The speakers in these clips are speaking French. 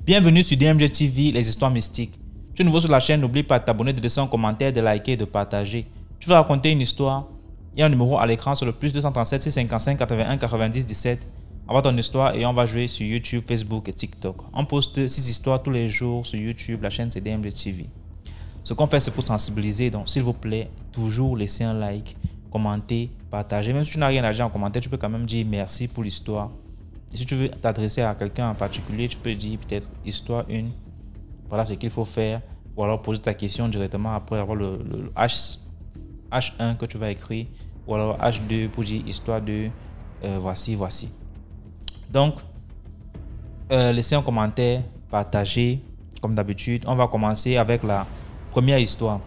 Bienvenue sur DMG TV, les histoires mystiques. Tu es nouveau sur la chaîne, n'oublie pas de t'abonner, de laisser un commentaire, de liker et de partager. Tu veux raconter une histoire? Il y a un numéro à l'écran sur le plus 237 655 81 90 17. Envoie ton histoire et on va jouer sur YouTube, Facebook et TikTok. On poste 6 histoires tous les jours sur YouTube, la chaîne c'est DMG TV. Ce qu'on fait c'est pour sensibiliser, donc s'il vous plaît, toujours laisser un like, commenter, partager. Même si tu n'as rien à dire en commentaire, tu peux quand même dire merci pour l'histoire. Et si tu veux t'adresser à quelqu'un en particulier, tu peux dire peut-être histoire 1, voilà ce qu'il faut faire, ou alors poser ta question directement après avoir le H1 que tu vas écrire, ou alors H2 pour dire histoire 2, voici. Donc, laissez un commentaire, partagez comme d'habitude. On va commencer avec la première histoire.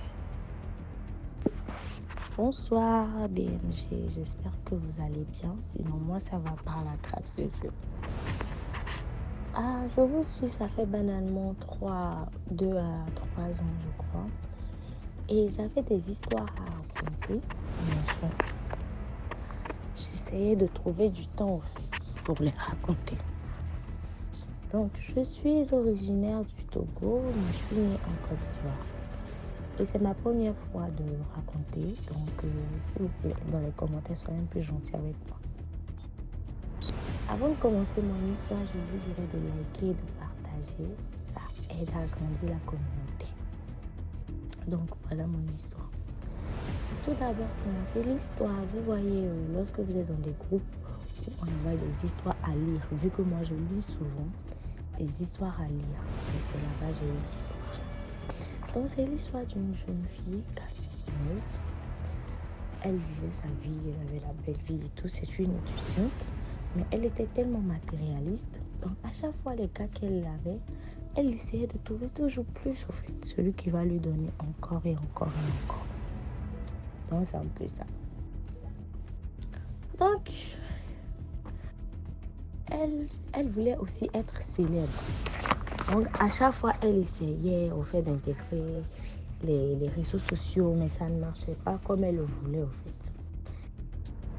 Bonsoir BMG, j'espère que vous allez bien, sinon moi ça va par la grâce de Dieu. Je vous suis, ça fait banalement 2 à 3 ans je crois, et j'avais des histoires à raconter, mais j'essayais de trouver du temps pour les raconter. Donc je suis originaire du Togo, mais je suis née en Côte d'Ivoire. Et c'est ma première fois de raconter, donc s'il vous plaît, dans les commentaires, soyez un peu gentils avec moi. Avant de commencer mon histoire, je vous dirais de liker et de partager. Ça aide à agrandir la communauté. Donc voilà mon histoire. Tout d'abord, commencer l'histoire. Vous voyez, lorsque vous êtes dans des groupes où on envoie des histoires à lire, vu que moi je lis souvent des histoires à lire, et c'est là-bas que j'ai eu l'histoire. Donc c'est l'histoire d'une jeune fille camerounaise. Elle vivait sa vie, elle avait la belle vie et tout. C'est une étudiante, mais elle était tellement matérialiste. Donc à chaque fois les cas qu'elle avait, elle essayait de trouver toujours plus au fait, celui qui va lui donner encore et encore et encore. Donc c'est un peu ça. Donc elle voulait aussi être célèbre. Donc à chaque fois elle essayait au fait d'intégrer les réseaux sociaux, mais ça ne marchait pas comme elle le voulait au fait.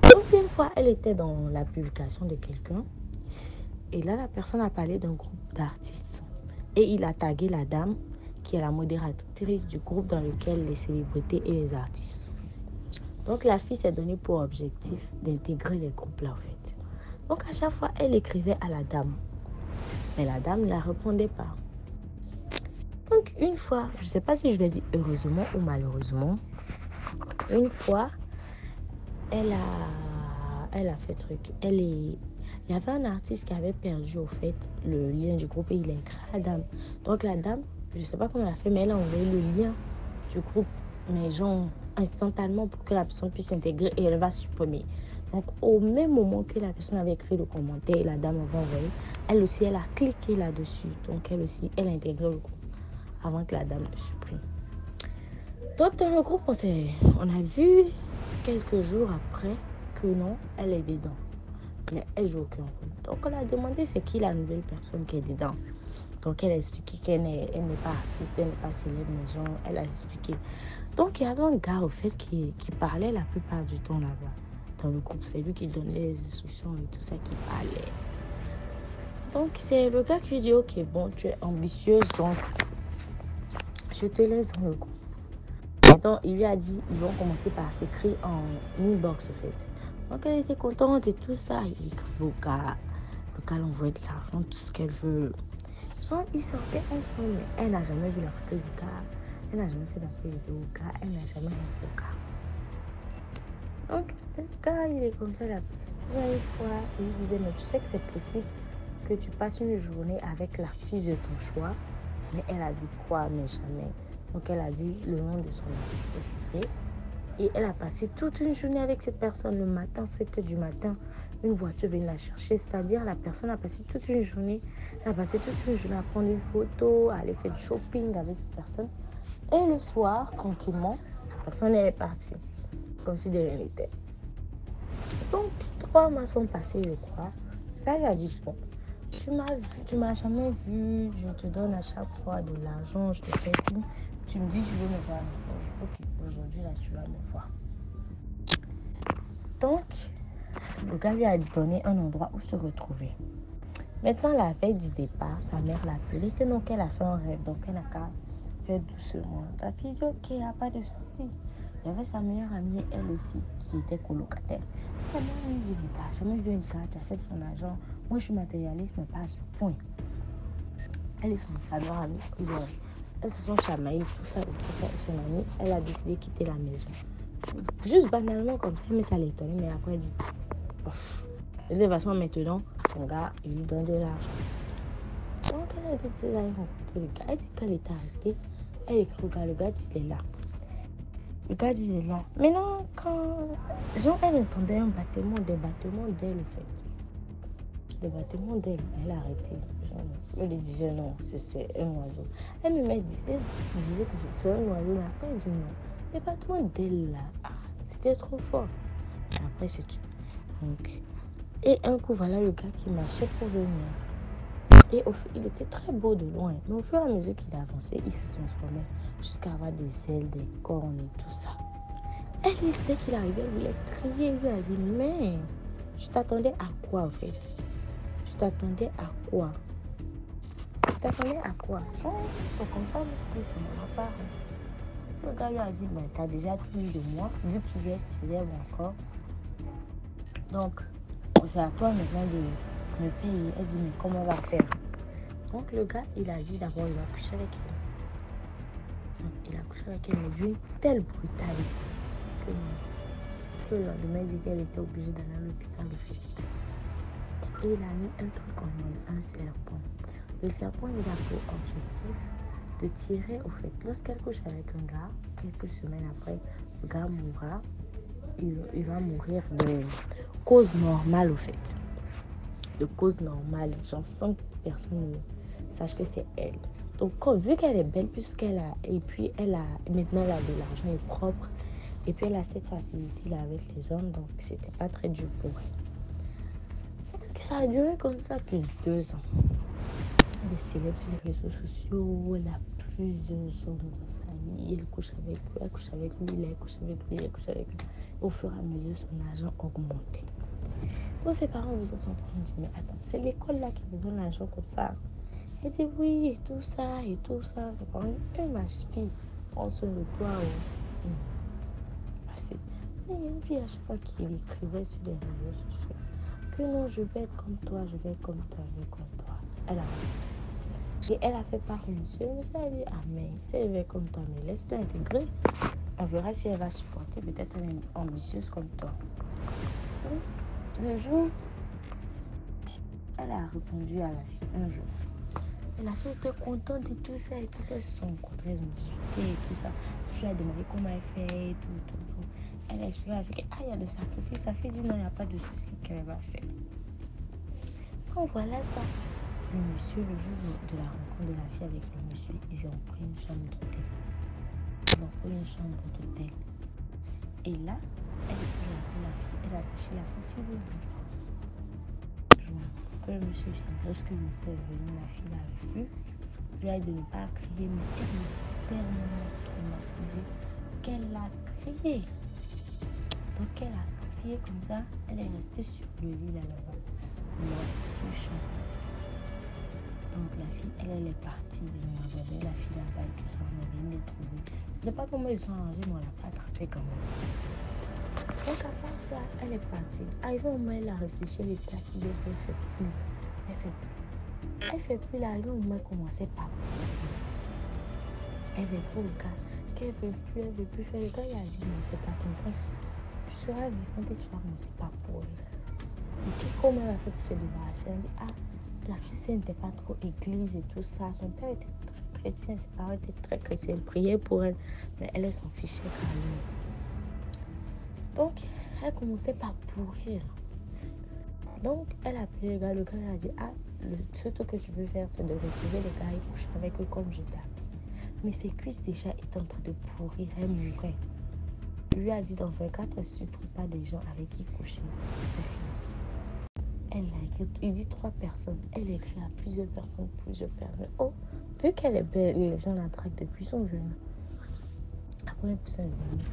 Donc une fois elle était dans la publication de quelqu'un, et là la personne a parlé d'un groupe d'artistes, et il a tagué la dame qui est la modératrice du groupe dans lequel les célébrités et les artistes. Donc la fille s'est donnée pour objectif d'intégrer les groupes là en fait. Donc à chaque fois elle écrivait à la dame, mais la dame ne la répondait pas. Donc une fois, je ne sais pas si je vais dire heureusement ou malheureusement, une fois, elle a fait truc. Il y avait un artiste qui avait perdu au fait le lien du groupe et il a écrit à la dame. Donc la dame, je ne sais pas comment elle a fait, mais elle a envoyé le lien du groupe, mais genre instantanément pour que la personne puisse s'intégrer et elle va supprimer. Donc au même moment que la personne avait écrit le commentaire et la dame avait envoyé, elle aussi, elle a cliqué là-dessus. Donc elle aussi, elle a intégré le groupe avant que la dame le supprime. Donc dans le groupe, on a vu quelques jours après que non, elle est dedans. Mais elle joue aucun rôle. Donc on a demandé c'est qui la nouvelle personne qui est dedans. Donc elle a expliqué qu'elle n'est pas artiste, elle n'est pas célèbre, mais genre, elle a expliqué. Donc il y avait un gars au fait qui parlait la plupart du temps là-bas. Dans le groupe, c'est lui qui donnait les instructions et tout ça qui parlait. Donc c'est le gars qui lui dit ok, bon, tu es ambitieuse, donc je te laisse dans le groupe. Donc il lui a dit ils vont commencer par s'écrire en inbox en fait. Donc elle était contente et tout ça. Il écrivait au gars. Le gars l'envoie de l'argent, tout ce qu'elle veut. Ils sortaient ensemble, mais elle n'a jamais vu la photo du gars. Elle n'a jamais fait d'appel vidéo au gars. Elle n'a jamais rien fait au gars. Donc le gars il est comme ça la première fois. Il lui disait mais tu sais que c'est possible que tu passes une journée avec l'artiste de ton choix. Mais elle a dit quoi? Mais jamais. Donc elle a dit le nom de son artiste préféré. Et elle a passé toute une journée avec cette personne. Le matin, 7 h du matin, une voiture vient la chercher. C'est-à-dire la personne a passé toute une journée. Elle a passé toute une journée à prendre une photo, à aller faire du shopping avec cette personne. Et le soir, tranquillement, la personne elle est partie. Comme si de rien n'était. Donc 3 mois sont passés, je crois. Là, elle a dit bon. Tu m'as jamais vu, je te donne à chaque fois de l'argent, je te fais tout. Tu me dis tu veux me voir. Ok, aujourd'hui là tu vas me voir. Donc, le gars lui a donné un endroit où se retrouver. Maintenant, la veille du départ, sa mère l'a appelé que non, qu'elle a fait un rêve, donc elle n'a qu'à faire doucement. La fille dit ok, il n'y a pas de souci. Il y avait sa meilleure amie, elle aussi, qui était colocataire. La mère lui dit mais t'as jamais vu une carte, tu acceptes son argent. Moi, je suis matérialiste, mais pas à ce point. Elle et sa meilleure amie, elles se sont chamaillées, tout ça. Et son amie, elle a décidé de quitter la maison. Juste banalement comme ça, mais ça l'étonnait. Mais après, elle dit, de toute façon, maintenant, son gars, il lui donne de l'argent. Donc, elle a décidé d'aller rencontrer le gars. Elle dit qu'elle était arrêtée. Elle écrit au gars, le gars dit, il est là. Le gars dit, il est là. Maintenant, quand genre, elle entendait un battement, des battements d'elle, en fait. Des battements d'elle, elle a arrêté. Elle lui disait non, c'est un oiseau. Elle me disait que c'est un oiseau, mais après elle dit non. Les battements d'elle là, c'était trop fort. Après c'est tout. Donc, et un coup, voilà le gars qui marchait pour venir. Et il était très beau de loin. Mais au fur et à mesure qu'il avançait, il se transformait jusqu'à avoir des ailes, des cornes et tout ça. Elle, dès qu'il arrivait, elle voulait crier. Elle lui a dit, mais je t'attendais à quoi en fait? Tu t'attendais à quoi? Tu t'attendais à quoi? Son confrère me c'est mon apparence. Le gars lui a dit, ben, t'as déjà tout eu de moi, vu que tu veux être célèbre encore. Donc, c'est à toi maintenant de me dire. Elle dit, mais comment on va faire? Donc, le gars, il a dit d'abord, il va coucher avec elle. Donc, il a couché avec elle, mais d'une telle brutalité que le lendemain, il dit qu'elle était obligée d'aller à l'hôpital de fait. Et il a mis un truc en elle, un serpent. Le serpent, il a pour objectif de tirer, au fait, lorsqu'elle couche avec un gars, quelques semaines après, le gars mourra. Il va mourir de cause normale, au fait. De cause normale. Genre, sans que personne ne sache que c'est elle. Donc, vu qu'elle est belle, puisqu'elle a, et puis maintenant elle a de l'argent, elle est propre, et puis elle a cette facilité-là avec les hommes, donc c'était pas très dur pour elle. Donc, ça a duré comme ça plus de 2 ans. Elle est célèbre sur les réseaux sociaux, elle a plusieurs hommes de famille, elle couche avec lui, elle couche avec lui, elle couche avec lui, elle couche avec lui. Au fur et à mesure, son argent augmentait. Donc ses parents vous sont en train de dire, mais attends, c'est l'école là qui vous donne l'argent comme ça. Elle dit oui, et tout ça, et tout ça. Ses parents disent, ma fille, on se le doit. Mais il y a une fille à chaque fois qui écrivait sur les réseaux sociaux que non, je vais être comme toi, je vais être comme toi, je vais être comme toi. Et elle a fait part au monsieur. Le monsieur a dit, ah mais si elle est comme toi, mais laisse-la intégrer. On verra si elle va supporter. Peut-être elle est ambitieuse comme toi. Donc, le jour, elle a répondu à la fille un jour. Et la fille était contente de tout ça et tout ça. Ils se sont rencontrés, ils ont discuté et tout ça. Je lui ai demandé comment elle fait et tout. Elle a expliqué à la fille, il y a des sacrifices. La fille dit non, il n'y a pas de souci qu'elle va faire. Donc voilà ça. Le monsieur, le jour de la rencontre de la fille avec le monsieur, ils ont pris une chambre d'hôtel. Et là, elle a caché la fille sur le lit. Que le monsieur chante, lorsque le monsieur est venu, la fille l'a vu. Lui a dit de ne pas crier, mais elle est tellement traumatisée qu'elle a crié. Donc elle a crié comme ça, elle est restée sur le lit là-bas. Donc la fille, elle est partie, ils ont abandonné la fille là-bas et tout ça, on est venu les trouver. Je ne sais pas comment ils sont arrangés, mais on l'a pas attrapé quand même. Donc après ça, elle est partie. Arrivé au moment où elle a réfléchi, elle était assise, elle fait plus. Elle fait plus là, arrivé au moment où elle commençait par pleurer. Elle est gros gars, qu'elle veut plus, elle veut plus faire. Le gars il a dit non, c'est ta sentence. Tu seras vivante et tu vas commencer par pleurer. Et comment elle a fait pour se débarrasser? Elle dit la fille n'était pas trop église et tout ça. Son père était très chrétien, ses parents étaient très chrétiens. Ils priaient pour elle, mais elle s'en fichait carrément. Donc, elle commençait par pourrir. Donc, elle a appelé le gars. Le gars a dit ce que tu veux faire, c'est de retrouver les gars et coucher avec eux comme je t'ai appelé. Mais ses cuisses déjà étaient en train de pourrir. Elle mourait. Il lui a dit dans 24 heures, si tu ne trouves pas des gens avec qui coucher, c'est fini. Elle a écrit, il dit 3 personnes. Elle a écrit à plusieurs personnes. Vu qu'elle est belle, les gens la draguent depuis son jeune. La première personne est venue.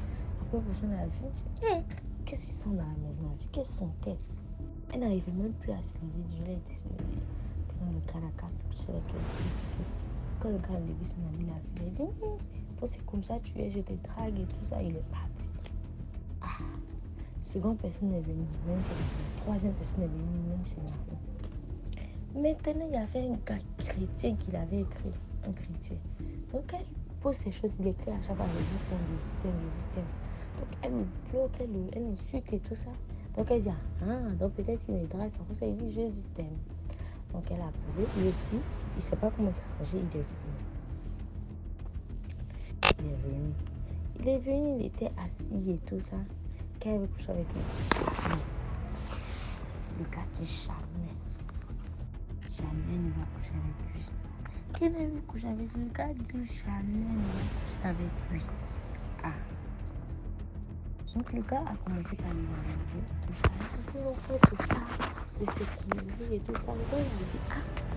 La première personne a vu, qu'est-ce qu'ils sont dans la maison? Qu'elle sentait. Elle n'arrivait même plus à se lever. Je l'ai été se lever. Quand le gars n'a qu'à coucher avec elle. Quand le gars a levé son ami, il a fait, il a dit, toi c'est comme ça tu es, je te drague et tout ça, il est parti. Ah, seconde personne est venue, même c'est la troisième personne est venue, même c'est la femme. Maintenant, il y avait un gars chrétien qu'il avait écrit, un chrétien. Donc, elle pose ces choses, il écrit à chaque fois Jésus t'aime. Donc, elle me bloque, elle insulte et tout ça. Donc, elle dit, donc peut-être qu'il me drague, c'est pour ça qu'il dit Jésus t'aime. Donc, elle a appelé, lui aussi, il ne sait pas comment s'arranger, il est venu, il était assis et tout ça. Quand elle avait couché avec lui, jamais. Le gars dit jamais. Jamais ne va coucher avec lui. Quand elle veut coucher avec lui, le gars dit jamais ne va coucher avec lui. Ah. Donc le gars a commencé par lui demander tout ça. Il a fait tout ça, de se couler et tout ça. Le gars il a dit,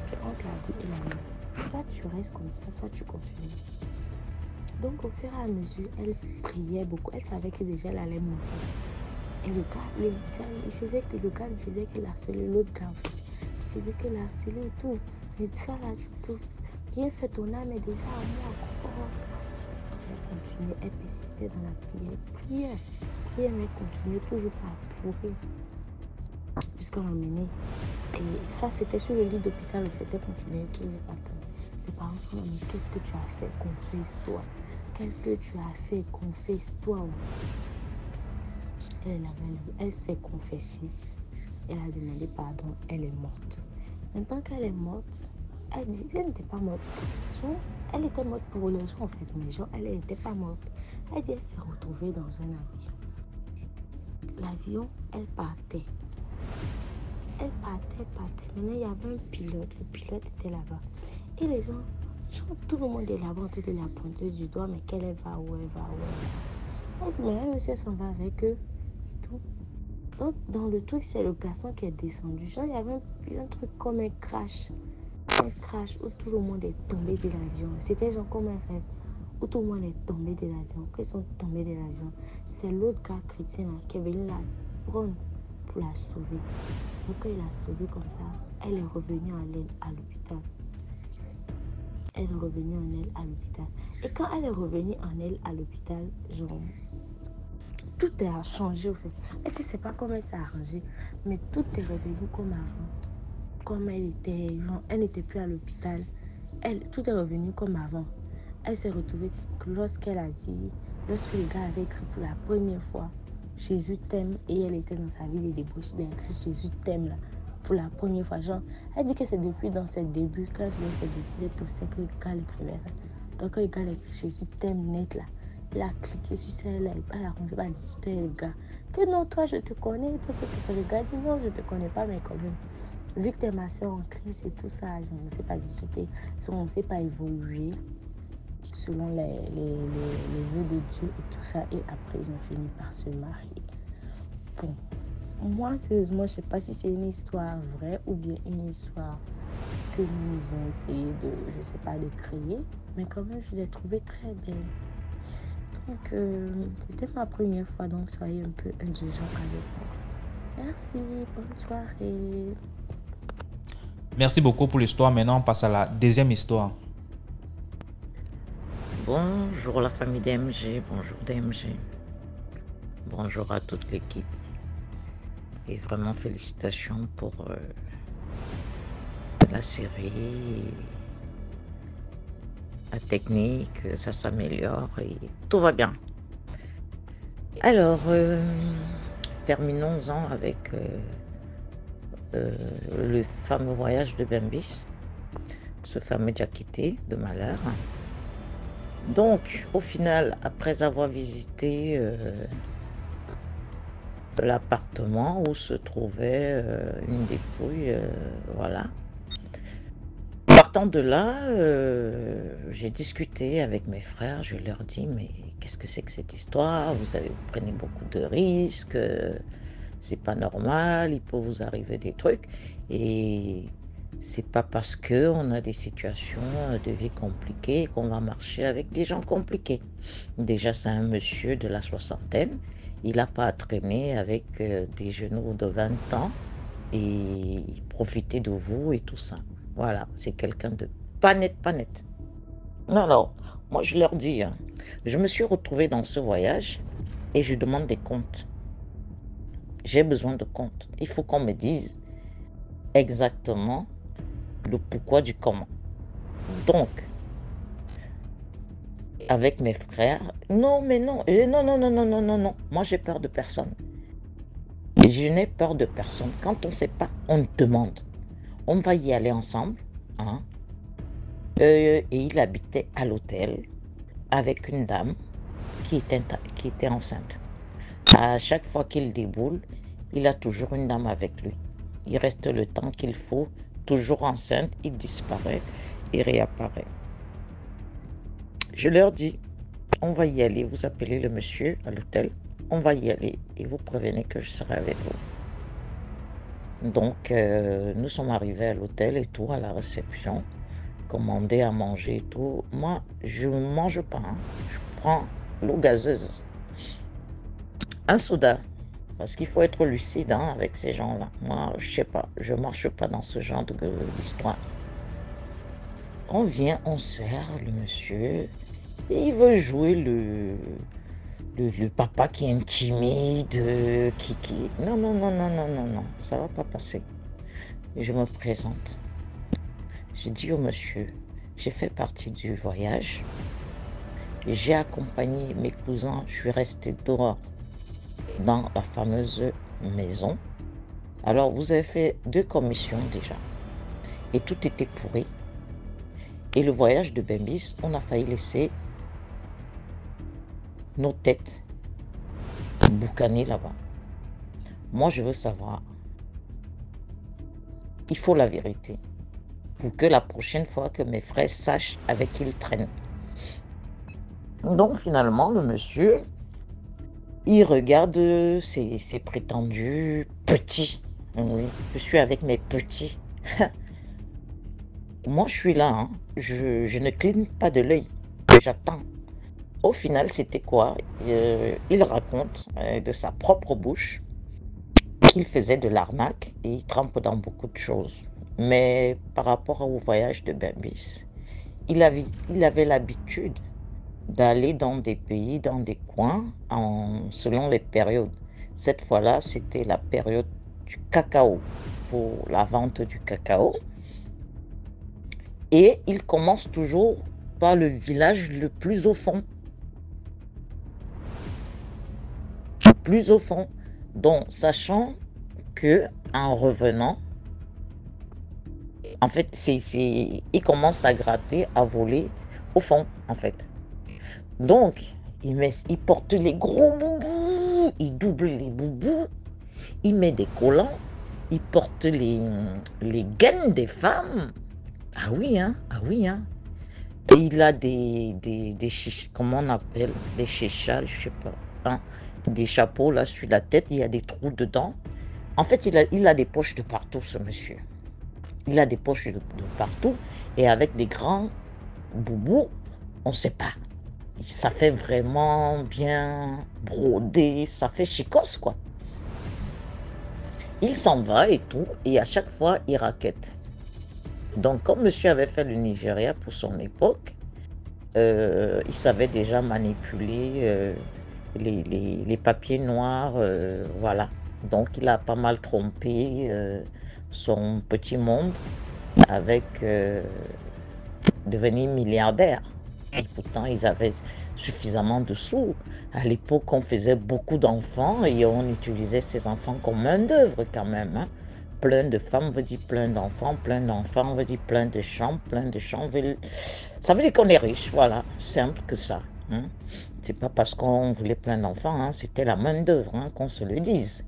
tu entres la vie et la nuit. Soit tu restes comme ça, soit tu continues. Donc au fur et à mesure, elle priait beaucoup. Elle savait que déjà elle allait mourir. Et le gars, il faisait que le gars ne faisait que harceler l'autre gars en fait. Il faisait que harceler et tout. Mais ça là, tu peux bien faire ton âme est déjà à moi. Elle continuait, elle persistait dans la prière. Prière, mais elle continuait toujours à pourrir. Jusqu'à l'emmener. Et ça, c'était sur le lit d'hôpital, le fait de continuer toujours à pourrir. Ses parents sont là, mais qu'est-ce que tu as fait, confesse-toi. Qu'est-ce que tu as fait, confesse-toi. Elle s'est confessée. Elle a demandé pardon. Elle est morte. Maintenant qu'elle est morte, elle dit qu'elle n'était pas morte. Genre, elle était morte pour les gens en fait, mais genre, elle n'était pas morte. Elle dit qu'elle s'est retrouvée dans un avion. L'avion, elle partait. Elle partait. Maintenant, il y avait un pilote. Le pilote était là-bas. Et les gens, genre, tout le monde est là-bas en train de la pointer du doigt, mais qu'elle va où elle va. Elle dit, mais elle aussi, elle s'en va avec eux. Donc, dans le truc, c'est le garçon qui est descendu. Genre, il y avait un truc comme un crash. Un crash où tout le monde est tombé de l'avion. C'était genre comme un rêve où tout le monde est tombé de l'avion. Quand ils sont tombés de l'avion, c'est l'autre gars chrétien là, qui est venu la prendre pour la sauver. Donc, quand il l'a sauvée comme ça, elle est revenue en aile à l'hôpital. Et quand elle est revenue en aile à l'hôpital, genre... tout a changé au fait. Elle ne sait pas comment elle s'est arrangée, mais tout est revenu comme avant. Comme elle était, elle n'était plus à l'hôpital. Tout est revenu comme avant. Elle s'est retrouvée lorsqu'elle a dit, lorsque le gars avait écrit pour la première fois, Jésus t'aime, et elle était dans sa vie de débauche, elle a écrit Jésus t'aime là, pour la première fois. Genre, elle dit que c'est depuis dans ses débuts, quand elle faisait ses bêtises, pour ça que le gars l'écrivait. Donc quand le gars l'écrit Jésus t'aime net là, elle a cliqué sur celle-là, elle a commencé à discuter avec le gars. Que non, toi, je te connais. Le gars dit non, je te connais pas, mais quand même. Vu que tu es ma soeur en Christ et tout ça, je ne sais pas discuter. On ne sait pas évoluer selon les vœux de Dieu et tout ça. Et après, ils ont fini par se marier. Bon, moi, sérieusement, je ne sais pas si c'est une histoire vraie ou bien une histoire que nous avons essayé de créer. Mais quand même, je l'ai trouvée très belle. Donc, c'était ma première fois, donc soyez un peu indulgents avec moi. Merci, bonne soirée. Merci beaucoup pour l'histoire. Maintenant, on passe à la deuxième histoire. Bonjour la famille DMG, bonjour DMG. Bonjour à toute l'équipe. Et vraiment félicitations pour la série. La technique, ça s'améliore et tout va bien. Alors, terminons-en avec le fameux voyage de Bembis, ce fameux Diakité de malheur. Donc, au final, après avoir visité l'appartement où se trouvait une dépouille, voilà. Partant de là, j'ai discuté avec mes frères, je leur dis mais qu'est-ce que c'est que cette histoire? Vous prenez beaucoup de risques, c'est pas normal, il peut vous arriver des trucs et c'est pas parce que on a des situations de vie compliquées qu'on va marcher avec des gens compliqués. Déjà c'est un monsieur de la soixantaine, il n'a pas à traîner avec des genoux de 20 ans et profiter de vous et tout ça. Voilà, c'est quelqu'un de pas net, pas net. Non, non, moi je leur dis, hein, je me suis retrouvée dans ce voyage et je demande des comptes. J'ai besoin de comptes. Il faut qu'on me dise exactement le pourquoi du comment. Donc, avec mes frères, non, mais non, non, non, non, non, non, non, non, moi j'ai peur de personne. Je n'ai peur de personne. Quand on ne sait pas, on demande. On va y aller ensemble, hein. Et il habitait à l'hôtel avec une dame qui était enceinte. À chaque fois qu'il déboule, il a toujours une dame avec lui. Il reste le temps qu'il faut, toujours enceinte, il disparaît et réapparaît. Je leur dis, on va y aller, vous appelez le monsieur à l'hôtel, on va y aller et vous prévenez que je serai avec vous. Donc, nous sommes arrivés à l'hôtel et tout, à la réception, commandé à manger et tout. Moi, je ne mange pas, hein. Je prends l'eau gazeuse, un soda, parce qu'il faut être lucide, hein, avec ces gens-là. Moi, je sais pas, je marche pas dans ce genre d'histoire. On vient, on sert le monsieur, et il veut jouer le papa qui est timide, qui... Non, non, non, non, non, non, non, ça va pas passer. Je me présente. J'ai dit au monsieur, j'ai fait partie du voyage. J'ai accompagné mes cousins, je suis resté dehors dans la fameuse maison. Alors, vous avez fait 2 commissions déjà. Et tout était pourri. Et le voyage de Bembis, on a failli laisser nos têtes boucanées là-bas. Moi, je veux savoir. Il faut la vérité. Pour que la prochaine fois que mes frères sachent avec qui ils traînent. Donc, finalement, le monsieur, il regarde ses prétendus petits. Oui, je suis avec mes petits. Moi, je suis là, hein. Je ne cligne pas de l'œil. J'attends. Au final, c'était quoi? Il raconte de sa propre bouche qu'il faisait de l'arnaque et il trempe dans beaucoup de choses. Mais par rapport au voyage de Bembis, il avait l'habitude d'aller dans des pays, dans des coins, selon les périodes. Cette fois-là, c'était la période du cacao, pour la vente du cacao. Et il commence toujours par le village le plus au fond. Le plus au fond. Donc, sachant que en revenant, en fait, il commence à gratter, à voler au fond, en fait. Donc, il porte les gros boubous, il double les boubous, il met des collants, il porte les gaines des femmes. Ah oui, hein, ah oui, hein. Et il a des comment on appelle, des chichas, je sais pas, hein, des chapeaux là sur la tête, il y a des trous dedans. En fait, il a des poches de partout, ce monsieur. Il a des poches de partout et avec des grands boubous, on ne sait pas. Ça fait vraiment bien brodé, ça fait chicos, quoi. Il s'en va et tout, et à chaque fois, il raquette. Donc, comme monsieur avait fait le Nigeria pour son époque, il savait déjà manipuler les papiers noirs, voilà. Donc, il a pas mal trompé son petit monde avec devenir milliardaire. Et pourtant, ils avaient suffisamment de sous. À l'époque, on faisait beaucoup d'enfants et on utilisait ces enfants comme main-d'œuvre quand même, hein. Plein de femmes veut dire plein d'enfants veut dire plein de champs ça veut dire qu'on est riche, voilà, simple que ça, hein. C'est pas parce qu'on voulait plein d'enfants, hein, c'était la main d'œuvre, hein, qu'on se le dise.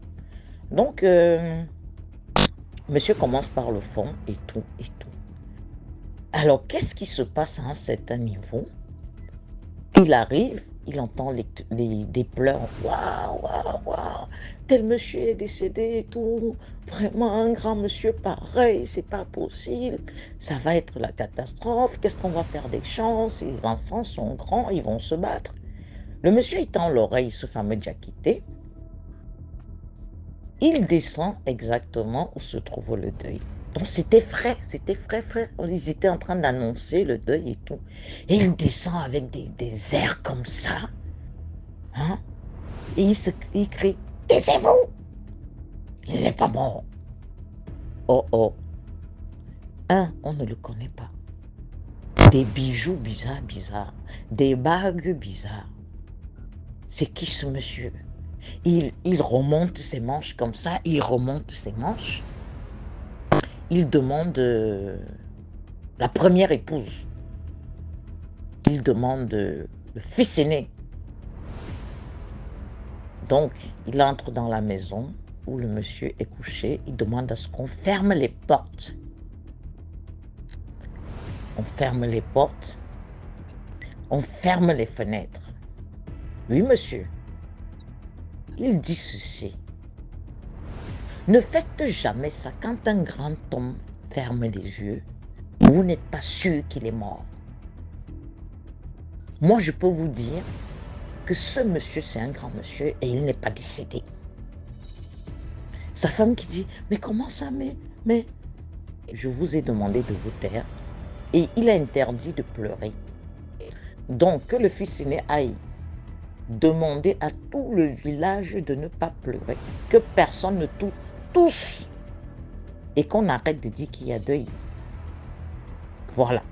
Donc, monsieur commence par le fond et tout, et tout. Alors, qu'est-ce qui se passe à un certain niveau? Il arrive, il entend des pleurs. Waouh, waouh, waouh, tel monsieur est décédé et tout. Vraiment, un grand monsieur pareil, c'est pas possible. Ça va être la catastrophe. Qu'est-ce qu'on va faire des champs? Ces enfants sont grands, ils vont se battre. Le monsieur il tend l'oreille, ce fameux Diakité. Il descend exactement où se trouve le deuil. Donc c'était frais, frère. Ils étaient en train d'annoncer le deuil et tout. Et il descend avec des airs comme ça. Hein? Et il crie, taisez-vous! Il n'est pas mort. Oh oh. On ne le connaît pas. Des bijoux bizarres. Des bagues bizarres. C'est qui ce monsieur? Il remonte ses manches comme ça, il remonte ses manches. Il demande la première épouse. Il demande le fils aîné. Donc, il entre dans la maison où le monsieur est couché. Il demande à ce qu'on ferme les portes. On ferme les portes. On ferme les fenêtres. Oui, monsieur. Il dit ceci. Ne faites jamais ça. Quand un grand homme ferme les yeux, vous n'êtes pas sûr qu'il est mort. Moi, je peux vous dire que ce monsieur, c'est un grand monsieur et il n'est pas décédé. Sa femme qui dit, mais comment ça, mais je vous ai demandé de vous taire et il a interdit de pleurer. Donc, que le fils aîné aille demander à tout le village de ne pas pleurer, que personne ne touche, tous, et qu'on arrête de dire qu'il y a deuil. Voilà.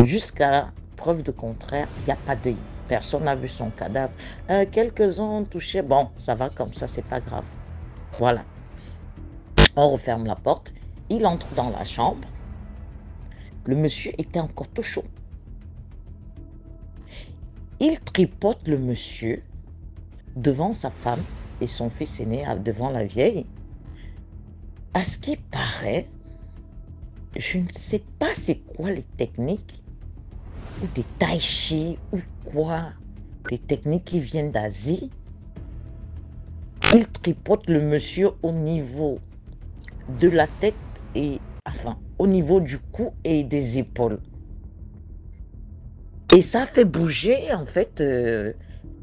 Jusqu'à preuve de contraire, il n'y a pas deuil. Personne n'a vu son cadavre. Quelques-uns ont touché. Bon, ça va comme ça, c'est pas grave. Voilà. On referme la porte. Il entre dans la chambre. Le monsieur était encore tout chaud. Il tripote le monsieur devant sa femme et son fils aîné devant la vieille. À ce qui paraît, je ne sais pas c'est quoi les techniques, ou des tai chi, ou quoi, des techniques qui viennent d'Asie. Il tripote le monsieur au niveau de la tête et, enfin, au niveau du cou et des épaules. Et ça fait bouger, en fait,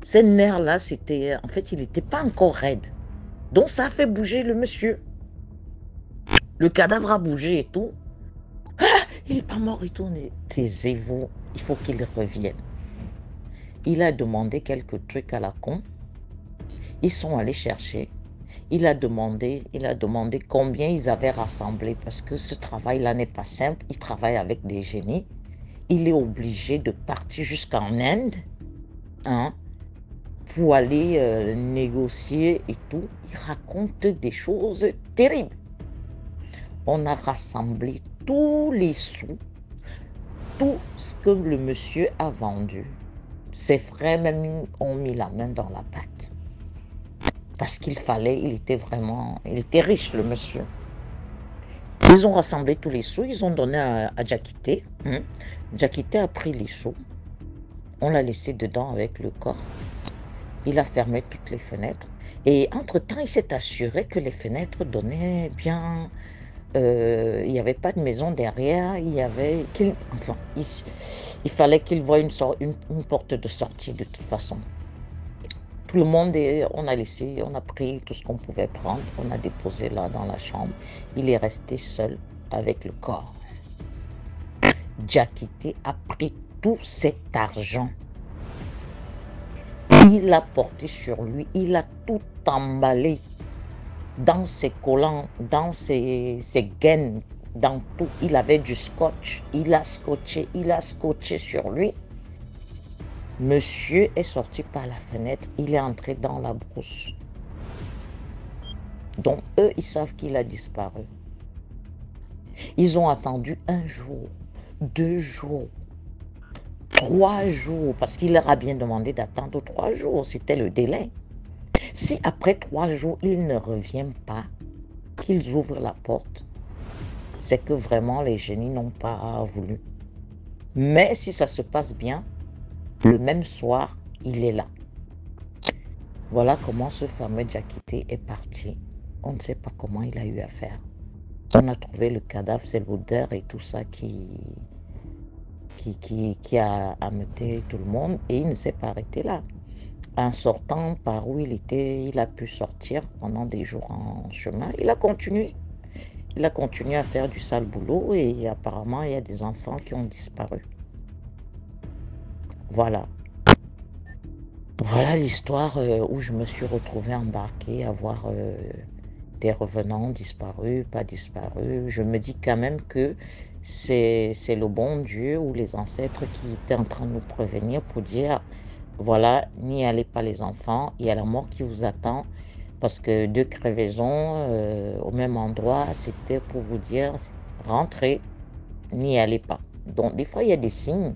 ces nerfs-là, c'était, en fait, il n'était pas encore raide. Donc ça a fait bouger le monsieur. Le cadavre a bougé et tout. Ah, il n'est pas mort et tout. Taisez-vous, il faut qu'il revienne. Il a demandé quelques trucs à la con. Ils sont allés chercher. Il a demandé combien ils avaient rassemblé parce que ce travail-là n'est pas simple. Il travaille avec des génies. Il est obligé de partir jusqu'en Inde, hein, pour aller négocier et tout. Il raconte des choses terribles. On a rassemblé tous les sous, tout ce que le monsieur a vendu. Ses frères même ont mis la main dans la pâte. Parce qu'il était riche le monsieur. Ils ont rassemblé tous les sous, ils ont donné à Diakité. Diakité a pris les sous, on l'a laissé dedans avec le corps. Il a fermé toutes les fenêtres. Et entre-temps, il s'est assuré que les fenêtres donnaient bien. Il n'y avait pas de maison derrière, il fallait qu'il voie une porte de sortie de toute façon. Tout le monde, on a pris tout ce qu'on pouvait prendre, on a déposé là dans la chambre. Il est resté seul avec le corps. Diakité a pris tout cet argent. Il l'a porté sur lui, il a tout emballé dans ses collants, dans ses gaines, dans tout. Il avait du scotch, il a scotché sur lui. Monsieur est sorti par la fenêtre, il est entré dans la brousse. Donc eux, ils savent qu'il a disparu. Ils ont attendu 1 jour, 2 jours, 3 jours, parce qu'il leur a bien demandé d'attendre 3 jours, c'était le délai. Si après 3 jours, il ne revient pas, qu'ils ouvrent la porte, c'est que vraiment les génies n'ont pas voulu. Mais si ça se passe bien, le même soir, il est là. Voilà comment ce fameux Diakité est parti. On ne sait pas comment il a eu à faire. On a trouvé le cadavre, c'est l'odeur et tout ça qui a ameuté tout le monde et il ne s'est pas arrêté là. En sortant par où il était, il a pu sortir pendant des jours en chemin. Il a continué. Il a continué à faire du sale boulot et apparemment, il y a des enfants qui ont disparu. Voilà. Voilà l'histoire où je me suis retrouvée embarquée à voir des revenants disparus, pas disparus. Je me dis quand même que c'est le bon Dieu ou les ancêtres qui étaient en train de nous prévenir pour dire, voilà, n'y allez pas les enfants, il y a la mort qui vous attend. Parce que deux crevaisons au même endroit, c'était pour vous dire, rentrez, n'y allez pas. Donc des fois, il y a des signes.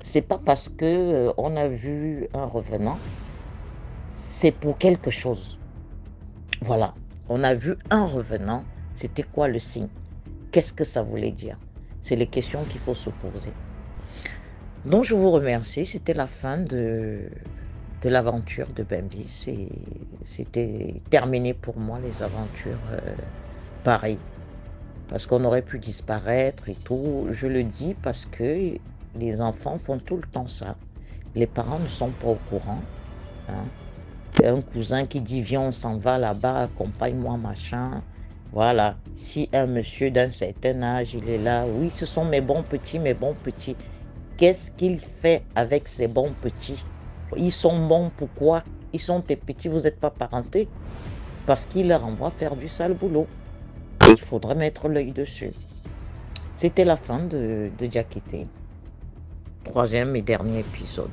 C'est pas parce que on a vu un revenant, c'est pour quelque chose. Voilà, on a vu un revenant, c'était quoi le signe? Qu'est-ce que ça voulait dire? C'est les questions qu'il faut se poser. Donc je vous remercie, c'était la fin de l'aventure de Bambi. C'était terminé pour moi les aventures pareilles. Parce qu'on aurait pu disparaître et tout. Je le dis parce que les enfants font tout le temps ça. Les parents ne sont pas au courant. Hein. Un cousin qui dit viens on s'en va là-bas, accompagne-moi machin. Voilà. Si un monsieur d'un certain âge il est là, oui ce sont mes bons petits, mes bons petits. Qu'est-ce qu'il fait avec ces bons petits? Ils sont bons pourquoi? Ils sont tes petits, vous n'êtes pas parentés. Parce qu'il leur envoie faire du sale boulot. Et il faudrait mettre l'œil dessus. C'était la fin de Diakité. Troisième et dernier épisode.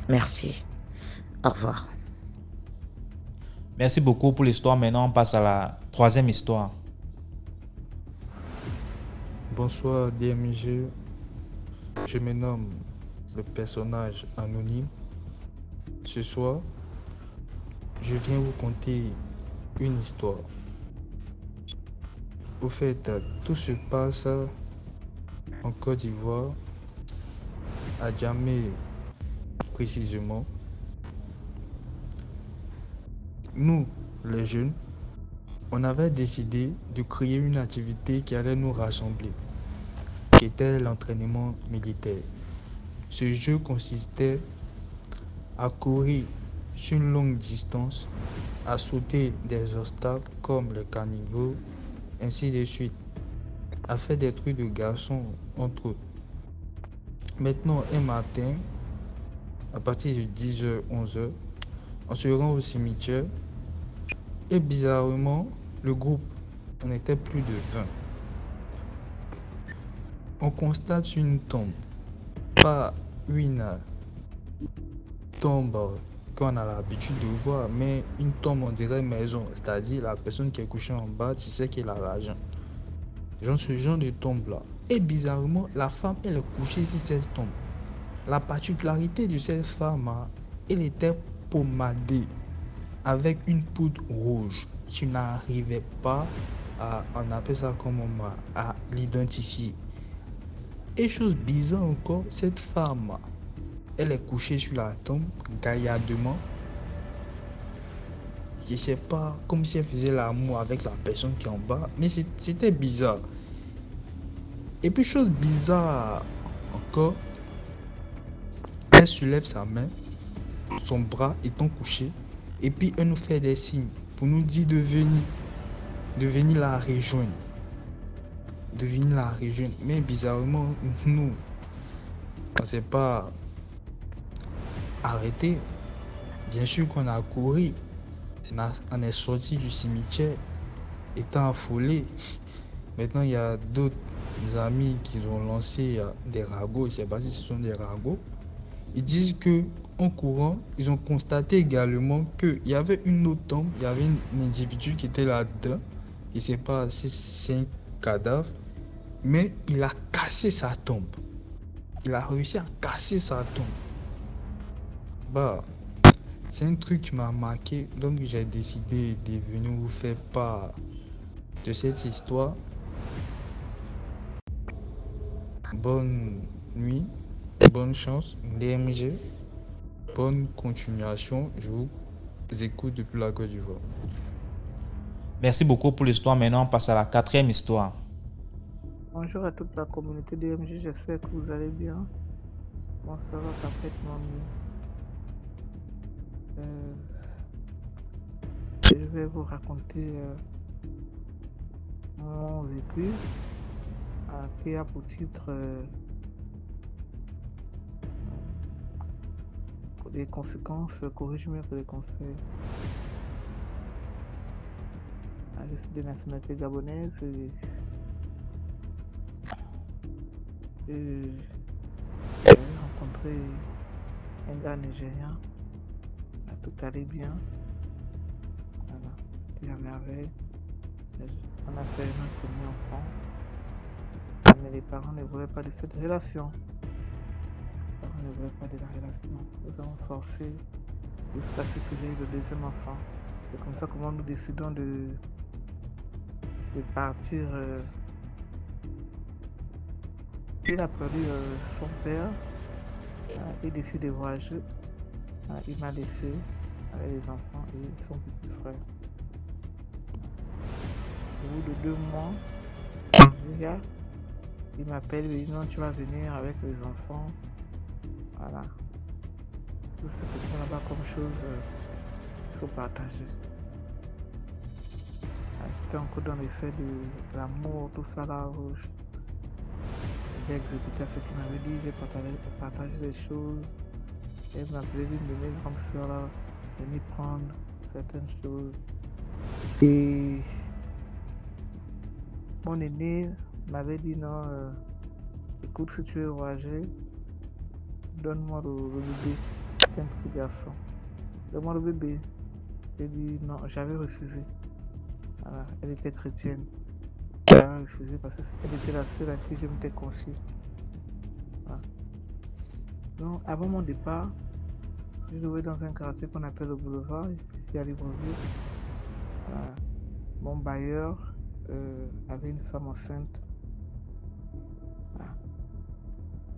Merci. Au revoir. Merci beaucoup pour l'histoire. Maintenant, on passe à la troisième histoire. Bonsoir DMG, je me nomme le personnage anonyme. Ce soir, je viens vous conter une histoire. Au fait, tout se passe en Côte d'Ivoire, à Djamé précisément. Nous, les jeunes, on avait décidé de créer une activité qui allait nous rassembler, qui était l'entraînement militaire. Ce jeu consistait à courir sur une longue distance, à sauter des obstacles comme le caniveau, ainsi de suite, à faire des trucs de garçons entre eux. Maintenant, un matin, à partir de 10h, 11h, on se rend au cimetière et bizarrement, le groupe, on était plus de 20. On constate une tombe, pas une tombe qu'on a l'habitude de voir, mais une tombe on dirait maison, c'est-à-dire la personne qui est couchée en bas, tu sais qu'elle a l'argent. Genre ce genre de tombe là. Et bizarrement, la femme elle est couchée sur cette tombe. La particularité de cette femme, elle était pommadée avec une poudre rouge. Tu n'arrivais pas à, on appelle ça comment, à l'identifier. Et chose bizarre encore, cette femme, elle est couchée sur la tombe, gaillardement. Je sais pas, comme si elle faisait l'amour avec la personne qui est en bas, mais c'était bizarre. Et puis chose bizarre encore, elle soulève sa main, son bras étant couché, et puis elle nous fait des signes pour nous dire de venir la rejoindre. De venir la rejoindre. Mais bizarrement, nous, on ne s'est pas arrêté. Bien sûr qu'on a couru. On est sorti du cimetière étant affolé. Maintenant, il y a d'autres amis qui ont lancé des ragots. Je ne sais pas si ce sont des ragots. Ils disent que en courant, ils ont constaté également qu'il y avait une autre tombe. Il y avait un individu qui était là-dedans. Je ne sais pas si c'est un cadavre. Mais il a cassé sa tombe. Il a réussi à casser sa tombe. Bah, c'est un truc qui m'a marqué. Donc j'ai décidé de venir vous faire part de cette histoire. Bonne nuit, bonne chance, DMG. Bonne continuation. Je vous écoute depuis la Côte d'Ivoire. Merci beaucoup pour l'histoire. Maintenant, on passe à la quatrième histoire. Bonjour à toute la communauté DMG, j'espère que vous allez bien. Moi, ça va parfaitement mieux. Je vais vous raconter mon vécu, qui a pour titre les conséquences, corrige mieux que les conseils. Je suis de nationalité gabonaise et j'ai rencontré un gars nigérien. Tout allait bien. Voilà, c'était à merveille. On a fait notre premier enfant. Mais les parents ne voulaient pas de cette relation. Les parents ne voulaient pas de la relation. Nous avons forcé jusqu'à ce que j'ai eu le deuxième enfant. C'est comme ça comment nous décidons de partir. Il a perdu son père. Il décide de voyager. Il m'a laissé avec les enfants et son petit frère. Au bout de 2 mois, il m'appelle, il dit non, tu vas venir avec les enfants. Voilà. Tout ce que tu as là-bas comme chose, il faut partager. J'étais encore dans l'effet de l'amour, tout ça là. J'ai exécuté ce qu'il m'avait dit, j'ai partagé les choses. Elle m'appelait une de mes grandes soeurs là, venir prendre certaines choses. Et mon aîné m'avait dit non, écoute, si tu veux voyager, donne-moi le bébé. C'était un petit garçon. Donne-moi le bébé. J'ai dit non, j'avais refusé. Voilà, elle était chrétienne. J'avais refusé parce qu'elle était la seule à qui je m'étais confié. Voilà. Donc, avant mon départ, je jouais dans un quartier qu'on appelle le boulevard, ici à Libreville. Mon bailleur avait une femme enceinte.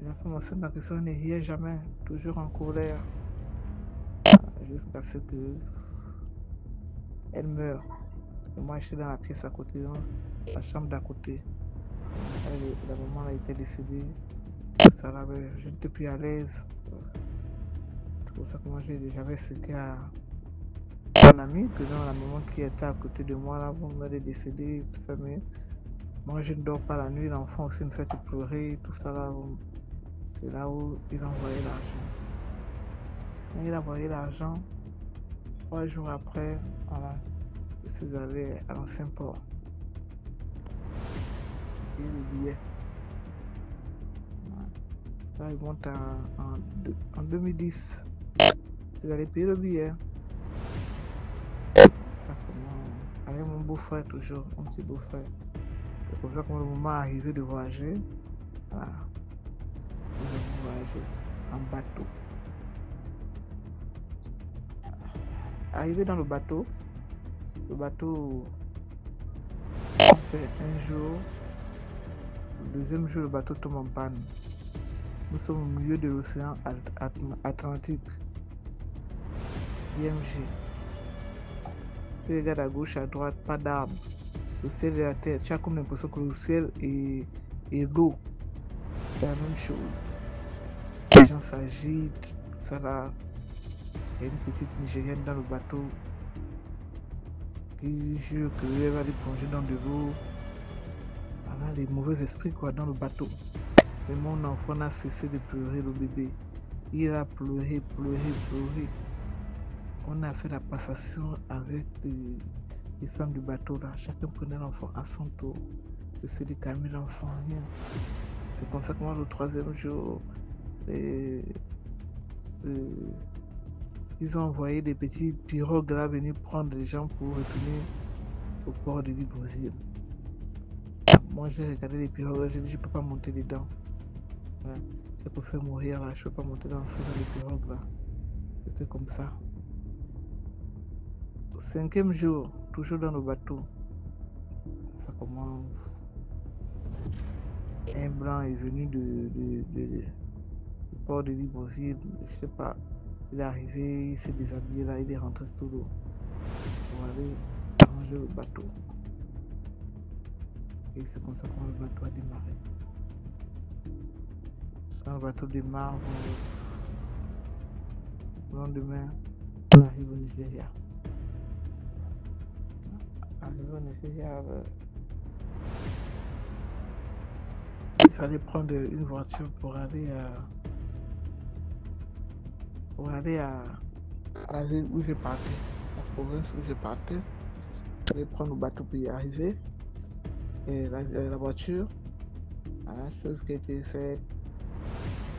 La femme enceinte, la question ne riait jamais, toujours en colère, jusqu'à ce que elle meure. Et moi, j'étais dans la pièce à côté, dans la chambre d'à côté. La maman a été décédée. Ça là, je n'étais plus à l'aise. C'est pour ça que moi, j'avais expliqué à mon ami que non, la maman qui était à côté de moi, là, elle est décédée, tout ça, mais moi, je ne dors pas la nuit, l'enfant aussi me fait pleurer, tout ça là. C'est là où il a envoyé l'argent. Quand il a envoyé l'argent, 3 jours après, voilà, je suis allé à l'ancien port. Et le billet. Là, il monte en 2010. Vous allez payer le billet. Ça, comment, avec mon beau-frère toujours, mon petit beau-frère. C'est pour ça que le moment est arrivé de voyager. Voilà. Nous avons voyagé en bateau. Arrivé dans le bateau on fait un jour. Le deuxième jour, le bateau tombe en panne. Nous sommes au milieu de l'océan Atlantique. IMG. Tu regardes à gauche, à droite, pas d'arbres. Le ciel et la terre, tu as comme l'impression que le ciel et l'eau, c'est la même chose. Les gens s'agitent, ça là. Il y a une petite Nigérienne dans le bateau qui jure qu'elle va aller plonger dans de l'eau. Voilà, les mauvais esprits quoi dans le bateau. Mais mon enfant n'a cessé de pleurer, le bébé. Il a pleuré. On a fait la passation avec les femmes du bateau là. Chacun prenait l'enfant à son tour. Je sais de calmer l'enfant, rien. C'est comme ça que moi, le 3e jour, ils ont envoyé des petits pirogues là venir prendre les gens pour retourner au port de Libreville. Moi j'ai regardé les pirogues, j'ai dit je peux pas monter dedans. Voilà. Je préfère mourir là, je peux pas monter dans les pirogues là. C'était comme ça. Au 5e jour, toujours dans le bateau, ça commence. Un blanc est venu du port de Libreville, je sais pas. Il est arrivé, il s'est déshabillé là, il est rentré sous l'eau pour aller ranger le bateau. Et c'est comme ça que le bateau a démarré. Quand le bateau démarre, le lendemain, on arrive au Nigeria. Arrivé au Nigeria, fallait prendre une voiture pour aller à la ville où je partais, la province où je partais. Il fallait prendre le bateau pour y arriver. Et la voiture, la chose qui a été faite,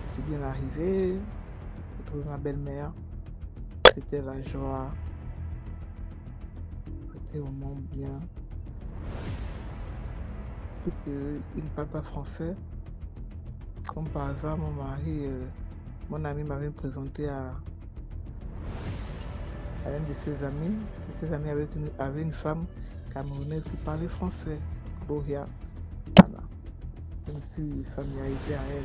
c'est bien arrivé. J'ai trouvé ma belle-mère. C'était la joie. C'était vraiment bien. Puisqu'il ne parle pas français. Comme par hasard, mon ami m'avait présenté à un de ses amis. Et ses amis avaient une femme camerounaise qui parlait français, Gloria. Voilà. Je me suis familiarisé à elle.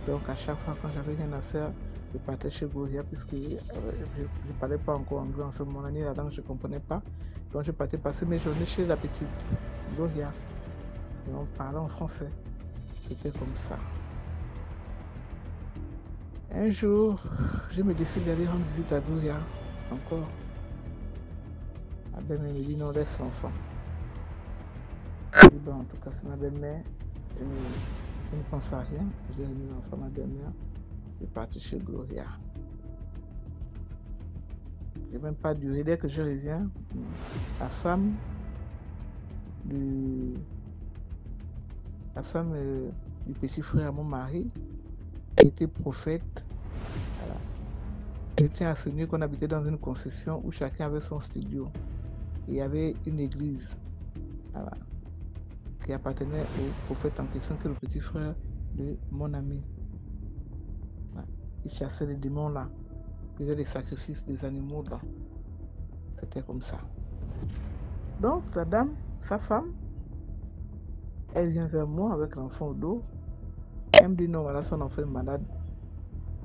Donc à chaque fois quand j'avais rien à faire, je partais chez Gloria puisque je ne parlais pas encore anglais en ce moment, ni la langue je ne comprenais pas. Donc je partais passer mes journées chez la petite Gloria. Et on parlait en français. C'était comme ça. Un jour, je me décide d'aller rendre visite à Gloria. Encore. Ma belle-mère me dit non, laisse l'enfant. Je dis bon, en tout cas, c'est ma belle-mère. Je ne pense à rien. J'ai remis l'enfant à ma belle-mère. Je suis parti chez Gloria. Je n'ai même pas duré. Dès que je reviens, la femme du petit frère à mon mari, qui était prophète. Voilà. Je tiens à souligner qu'on habitait dans une concession où chacun avait son studio. Il y avait une église, voilà, qui appartenait au prophète en question, qui est le petit frère de mon ami. Voilà. Il chassait les démons là. Il faisait des sacrifices des animaux là. C'était comme ça. Donc la dame, sa femme, elle vient vers moi avec l'enfant au dos. Elle me dit non, voilà, son enfant est malade.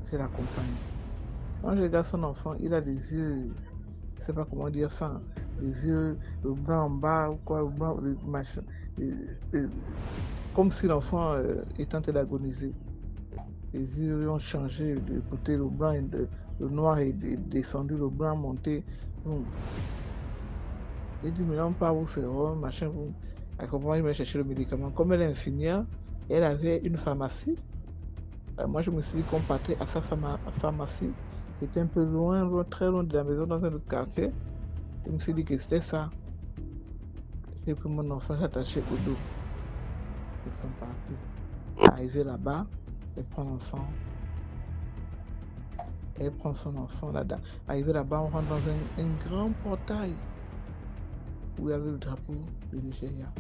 Je l'accompagne. Quand je regarde son enfant, il a des yeux, je ne sais pas comment dire ça, les yeux, le bras en bas, ou quoi, le bras, le machin, comme si l'enfant est en train d'agoniser. Les yeux ont changé de côté, le blanc, le noir est descendu, le blanc monté. Il dit, mais là, on part vous faire, machin, vous. Elle comprend, il m'a cherché le médicament. Comme elle est infirmière, elle avait une pharmacie. Moi, je me suis dit qu'on partait à sa pharmacie. C'était un peu loin, très loin de la maison, dans un autre quartier. Je me suis dit que c'était ça. J'ai pris mon enfant, j'ai attaché au dos. Ils sont partis. Arrivé là-bas, elle prend l'enfant. Elle prend son enfant là-dedans. Arrivé là-bas, on rentre dans un grand portail où il y avait le drapeau du Nigeria.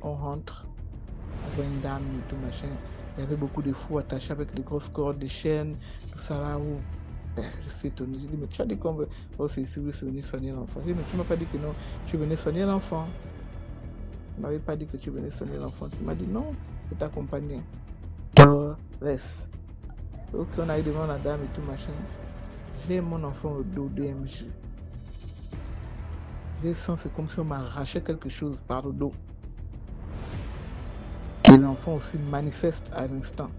On rentre, on voit une dame et tout machin. Il y avait beaucoup de fous attachés avec des grosses cordes, des chaînes, tout ça là où. Je suis étonné. J'ai dit, mais tu as dit qu'on veut. Oh, c'est ici, oui, c'est venu soigner l'enfant. J'ai dit, mais tu m'as pas dit que non, tu venais soigner l'enfant. Tu m'avais pas dit que tu venais soigner l'enfant. Tu m'as dit non, je t'accompagner. Alors, laisse. Ok, on a eu devant la dame et tout machin. J'ai mon enfant au dos DMJ. J'ai senti, c'est comme si on m'arrachait quelque chose par le dos. Et l'enfant aussi manifeste à l'instant.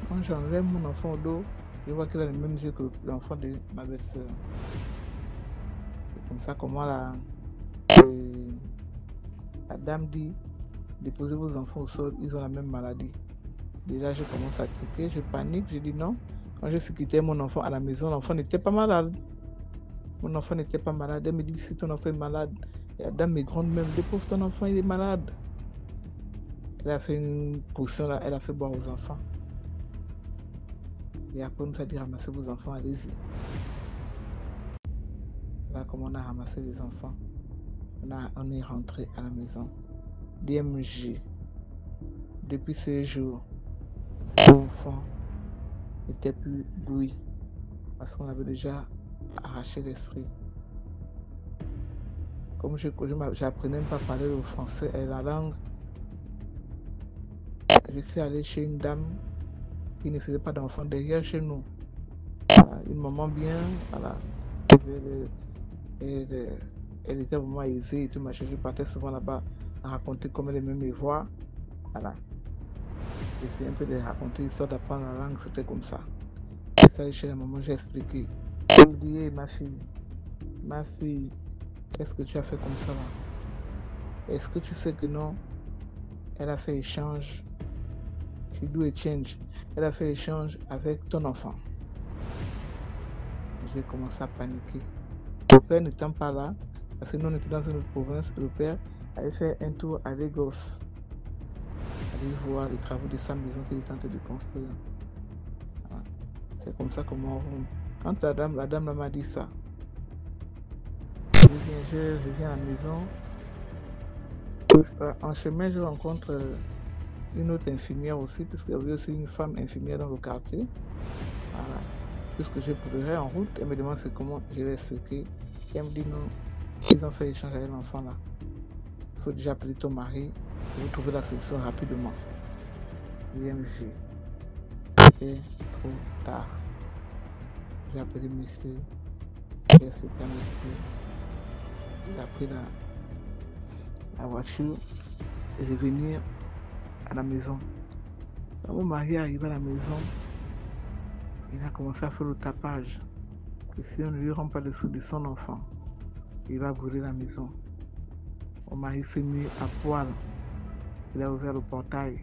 Quand j'enlève mon enfant au dos, je vois qu'il a les mêmes yeux que l'enfant de ma belle-sœur. C'est comme ça comment la dame dit, déposez vos enfants au sol, ils ont la même maladie. Déjà, je commence à tiquer, je panique, je dis non. Quand je suis quitté mon enfant à la maison, l'enfant n'était pas malade. Mon enfant n'était pas malade. Elle me dit, si ton enfant est malade, et la dame est grande même, dépose ton enfant, il est malade. Elle a fait une potion là, elle a fait boire aux enfants. Et après, on nous a dit, ramassez vos enfants, allez-y. Là, comme on a ramassé les enfants, on est rentré à la maison. DMJ. Depuis ce jour, l'enfant n'était plus doué parce qu'on avait déjà arraché l'esprit. Comme j'apprenais même pas à parler le français et la langue, je suis allé chez une dame qui ne faisait pas d'enfant derrière chez nous. Voilà, une maman bien, voilà. Elle était vraiment aisée et tout machin. Je partais souvent là-bas à raconter comment elle aimait mes voix. Voilà. J'essayais un peu de raconter l'histoire, d'apprendre la langue, c'était comme ça. Je suis allé chez la maman, j'ai expliqué. Elle me dit, hey, ma fille, qu'est-ce que tu as fait comme ça là? Est-ce que tu sais que non? Elle a fait échange. She do exchange. Elle a fait échange avec ton enfant. J'ai commencé à paniquer. Le père n'étant pas là, parce que nous on était dans une autre province, le père avait fait un tour à Lagos. Aller voir les travaux de sa maison qu'il est en train de construire. Voilà. C'est comme ça qu'on m'en rend. Quand la dame m'a dit ça, je viens à la maison. En chemin, je rencontre une autre infirmière aussi, puisqu'il y avait aussi une femme infirmière dans le quartier. Voilà. Puisque je pleurais en route, elle me demande c'est comment je l'ai expliqué. Elle me dit non, ils ont fait échange avec l'enfant là. Il faut déjà appeler ton mari et vous trouver la solution rapidement. IMG. C'est trop tard. J'ai appelé monsieur, j'ai expliqué à monsieur. Il a pris la voiture et est venu à la maison. Quand mon mari est arrivé à la maison, il a commencé à faire le tapage. Que si on ne lui rend pas les sous de son enfant, il va brûler la maison. Mon mari s'est mis à poil. Il a ouvert le portail.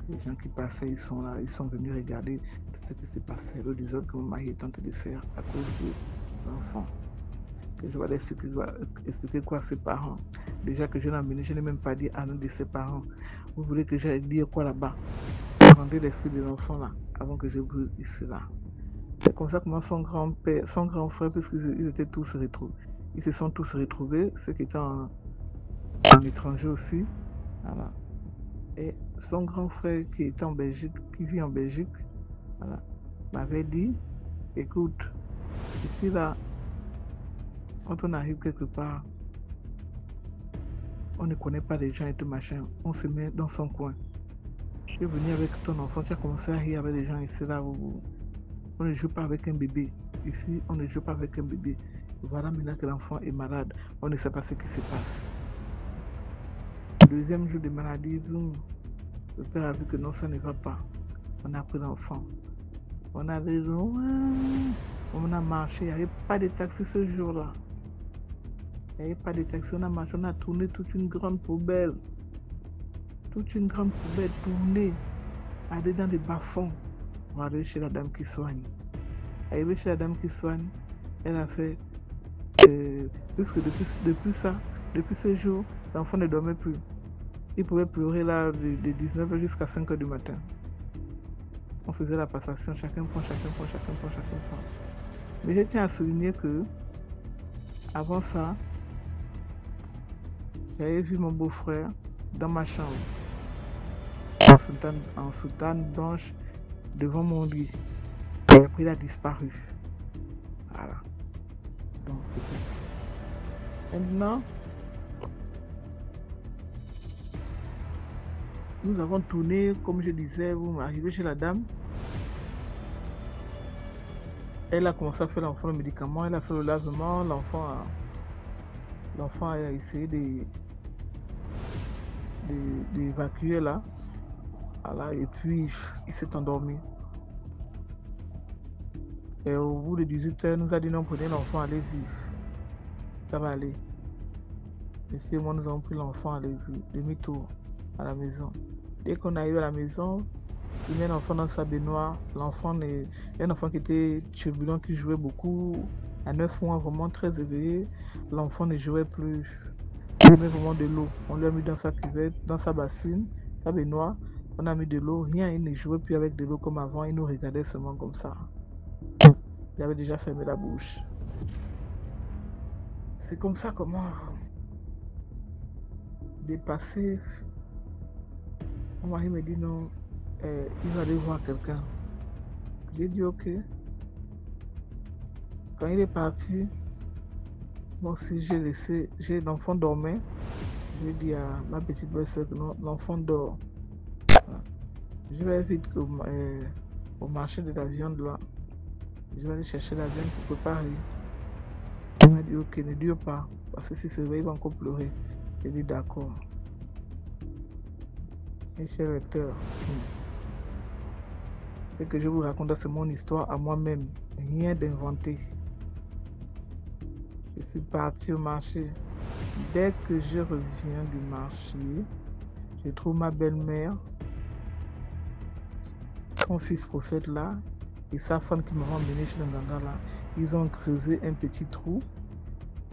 Les gens qui passaient, ils sont là, ils sont venus regarder tout ce qui s'est passé. Le désordre que mon mari est en train de faire à cause de l'enfant. Que je vais expliquer quoi à ses parents. Déjà que je l'ai emmené, je n'ai même pas dit à l'un de ses parents. Vous voulez que j'aille dire quoi là-bas? Rendez l'esprit de l'enfant là, avant que je brûle ici là. C'est comme ça que moi, son grand-père, son grand frère, puisqu'ils étaient tous retrouvés, ils se sont tous retrouvés, ceux qui étaient en étranger aussi. Voilà. Et son grand frère qui était en Belgique, qui vit en Belgique, voilà, m'avait dit, écoute, ici là, quand on arrive quelque part, on ne connaît pas les gens et tout machin, on se met dans son coin. Tu es venu avec ton enfant, tu as commencé à rire avec les gens ici là, on ne joue pas avec un bébé. Ici, on ne joue pas avec un bébé. Voilà maintenant que l'enfant est malade, on ne sait pas ce qui se passe. Le deuxième jour de maladie, le père a vu que non, ça ne va pas. On a pris l'enfant. On allait loin. On a marché. Il n'y avait pas de taxi ce jour-là. Il n'y avait pas de taxi. On a marché. On a tourné toute une grande poubelle. Toute une grande poubelle tournée. Aller dans les bas-fonds. Pour aller chez la dame qui soigne. Arrivé chez la dame qui soigne, elle a fait. Puisque depuis ce jour, l'enfant ne dormait plus. Il pouvait pleurer là de 19h jusqu'à 5h du matin. On faisait la passation, chacun prend. Mais je tiens à souligner que, avant ça, j'avais vu mon beau-frère dans ma chambre, en soutane blanche, devant mon lit. Et après, il a disparu. Voilà. Donc, c'était ça. Maintenant, nous avons tourné, comme je disais, vous m'arrivez chez la dame. Elle a commencé à faire l'enfant le médicament, elle a fait le lavement, l'enfant a essayé d'évacuer là. Voilà, et puis il s'est endormi. Et au bout de 18h, nous a dit non, prenez l'enfant, allez-y. Ça va aller. Monsieur et moi, nous avons pris l'enfant, demi-tour à la maison. Dès qu'on arrive à la maison, il met l'enfant dans sa baignoire. L'enfant est un enfant qui était turbulent, qui jouait beaucoup. À 9 mois, vraiment très éveillé. L'enfant ne jouait plus. Il met vraiment de l'eau. On lui a mis dans sa cuvette, dans sa bassine, sa baignoire. On a mis de l'eau. Rien, il ne jouait plus avec de l'eau comme avant. Il nous regardait seulement comme ça. Il avait déjà fermé la bouche. C'est comme ça comment dépasser. Mon mari me dit non, il va aller voir quelqu'un. J'ai dit ok. Quand il est parti, moi aussi l'enfant dormait. J'ai dit à ma petite belle-sœur que l'enfant dort. Voilà. Je vais vite au marché de la viande là. Je vais aller chercher la viande pour préparer. Il m'a dit ok, ne dure pas, parce que si c'est vrai, il va encore pleurer. J'ai dit d'accord. Mes chers lecteurs, ce que je vous raconte, c'est mon histoire à moi-même, rien d'inventé. Je suis parti au marché, Dès que je reviens du marché, je trouve ma belle-mère, son fils prophète là, et sa femme qui m'avait emmené chez le Nganga là. Ils ont creusé un petit trou,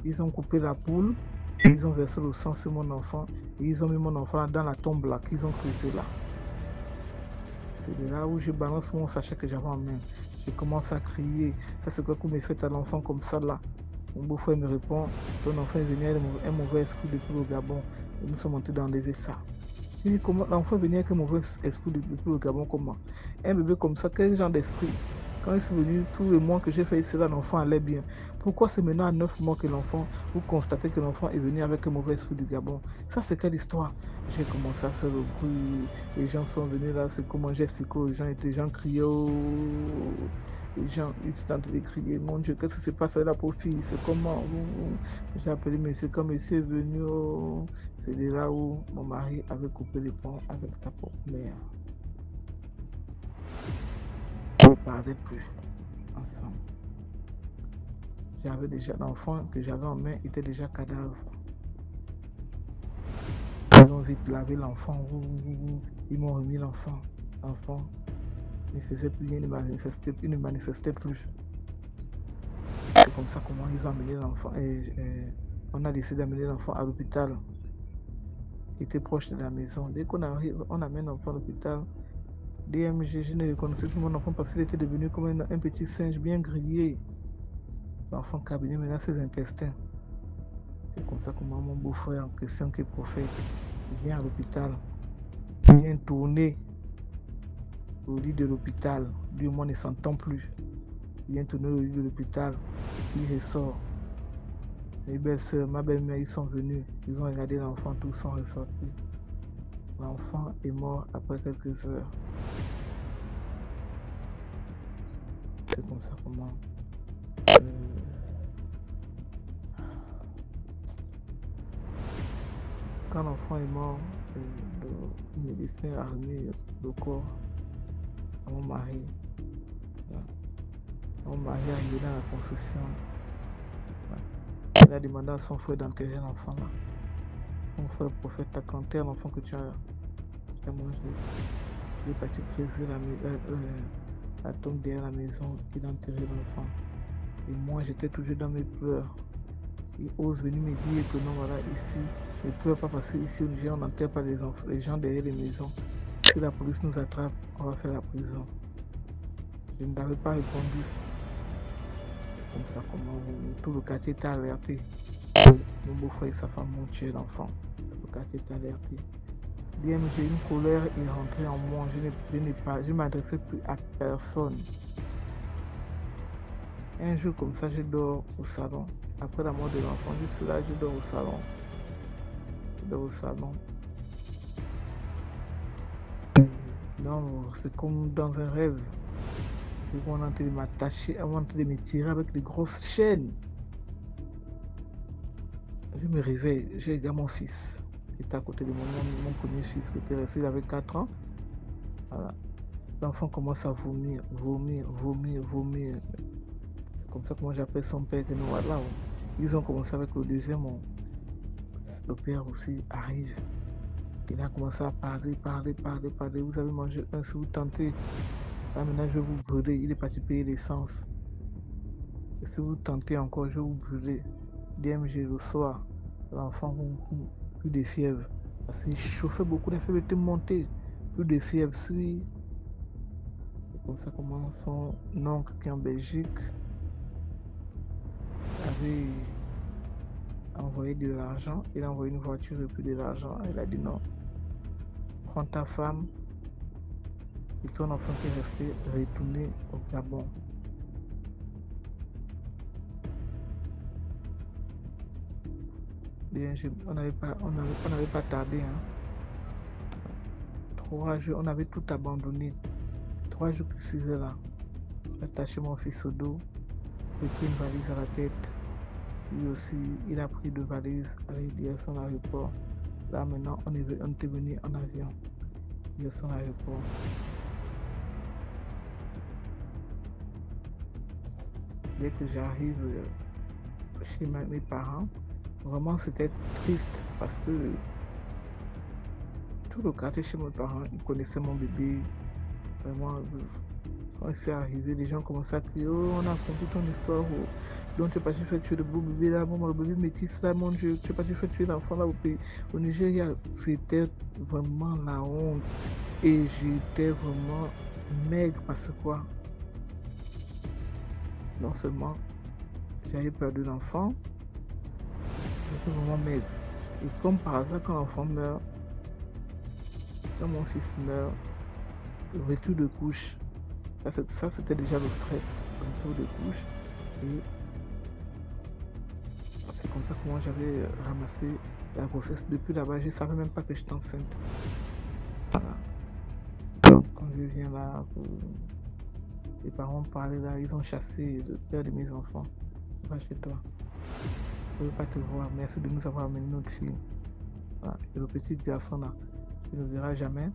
ils ont coupé la poule, et ils ont versé le sang sur mon enfant, et ils ont mis mon enfant dans la tombe là qu'ils ont creusé là. C'est de là où je balance mon sachet que j'avais en main. Je commence à crier. Ça, c'est quoi qu'on me fait à l'enfant comme ça là? Mon beau-frère me répond, ton enfant est venu avec un mauvais esprit depuis le Gabon. Et nous sommes en train d'enlever ça. Je dis, comment l'enfant est venu avec un mauvais esprit depuis le Gabon? Comment? Un bébé comme ça, quel genre d'esprit? Quand il est venu, tous les mois que j'ai fait ici, là, l'enfant allait bien. Pourquoi c'est maintenant à 9 mois que l'enfant, vous constatez que l'enfant est venu avec un mauvais esprit du Gabon? Ça, c'est quelle histoire? J'ai commencé à faire le bruit. Les gens sont venus là, c'est comment j'ai expliqué aux gens, et les gens criaient. Oh. Les gens, ils étaient en train de crier, mon Dieu, qu'est-ce qui se passe là pour fille? C'est comment? J'ai appelé monsieur, quand monsieur est venu, oh. C'est de là où mon mari avait coupé les ponts avec sa propre mère. On ne parlait plus ensemble. J'avais déjà l'enfant que j'avais en main était déjà cadavre. Ils ont vite lavé l'enfant. Ils m'ont remis l'enfant. L'enfant ne faisait plus rien, il ne manifestait plus. C'est comme ça comment ils ont amené l'enfant. Et on a décidé d'amener l'enfant à l'hôpital qui était proche de la maison. Dès qu'on arrive, on amène l'enfant à l'hôpital. DMG, je ne reconnaissais plus mon enfant parce qu'il était devenu comme un petit singe bien grillé. L'enfant cabinet maintenant ses intestins. C'est comme ça comment mon beau-frère en question qui est prophète vient à l'hôpital. Il vient tourner au lit de l'hôpital. Lui au moins ne s'entend plus. Il vient tourner au lit de l'hôpital. Il ressort. Mes belles-sœurs, ma belle-mère, ils sont venus. Ils ont regardé l'enfant, tous sont ressortis. L'enfant est mort après quelques heures. C'est comme ça comment... Quand l'enfant est mort, le médecin a remis le corps à mon mari. Mon mari est arrivé dans la construction. Il a demandé à son frère d'enterrer l'enfant là. Son frère prophète t'a canté à l'enfant que tu as mangé. Il est parti creuser la tombe derrière la maison. Il a enterré l'enfant. Et moi j'étais toujours dans mes pleurs. Il ose venir me dire que non, voilà, ici, ne pleure pas parce qu'ici au Niger, on n'enterre pas les gens derrière les maisons. Si la police nous attrape, on va faire la prison. Je ne l'avais pas répondu. Comme ça, comment tout le quartier était alerté. Mon beau-frère et sa femme m'ont tué l'enfant. Le quartier était alerté. J'ai une colère est rentrée en moi. Je ne m'adressais plus à personne. Un jour comme ça, je dors au salon. Après la mort de l'enfant, je suis là, je dors au salon. Je dors au salon. Non, c'est comme dans un rêve. On est en train de m'attacher, on est en train de me tirer avec des grosses chaînes. Je me réveille, j'ai regardé mon fils qui était à côté de mon premier fils qui était resté, il avait 4 ans. Voilà. L'enfant commence à vomir. C'est comme ça que moi j'appelle son père que nous voilà. Ils ont commencé avec le deuxième. Le père aussi arrive. Il a commencé à parler. Vous avez mangé un, si vous tentez. Là maintenant je vais vous brûler. Il est parti payer l'essence. Et si vous tentez encore, je vais vous brûler. DMG le soir, l'enfant plus de fièvre. Parce qu'il chauffait beaucoup, la fièvre était montée. Plus de fièvre, si. C'est comme ça comment son oncle qui est en Belgique avait envoyé de l'argent. Il a envoyé une voiture et puis de l'argent. Il a dit non. Prends ta femme et ton enfant qui est resté retourné au Gabon. On n'avait pas tardé. Hein. 3 jours, on avait tout abandonné. 3 jours que je suis là. J'ai attaché mon fils au dos. J'ai pris une valise à la tête. Lui aussi, il a pris 2 valises avec direction à l'aéroport. Là maintenant, on était venu en avion. Direction à l'aéroport. Dès que j'arrive chez mes parents, Vraiment, c'était triste parce que tout le quartier chez mes parents, ils connaissaient mon bébé. Vraiment, quand c'est arrivé, les gens commençaient à crier, oh, on a compris ton histoire. Oh. Donc tu es parti faire tuer le beau bébé là, maman, le bébé métis là, mon Dieu, tu es parti faire tuer l'enfant là au Nigeria. C'était vraiment la honte. Et j'étais vraiment maigre parce que quoi? Non seulement j'avais peur de l'enfant, j'étais vraiment maigre. Et comme par hasard, quand l'enfant meurt, quand mon fils meurt, le retour de couche, ça c'était déjà le stress, le retour de couche. Et c'est comme ça que moi j'avais ramassé la grossesse. Depuis là-bas, je ne savais même pas que j'étais enceinte. Voilà. Quand je viens là, les parents parlaient là, ils ont chassé le père de mes enfants. Va chez toi. Je ne veux pas te voir. Merci de nous avoir amené notre fille. Voilà. Et le petit garçon là, il ne le verra jamais.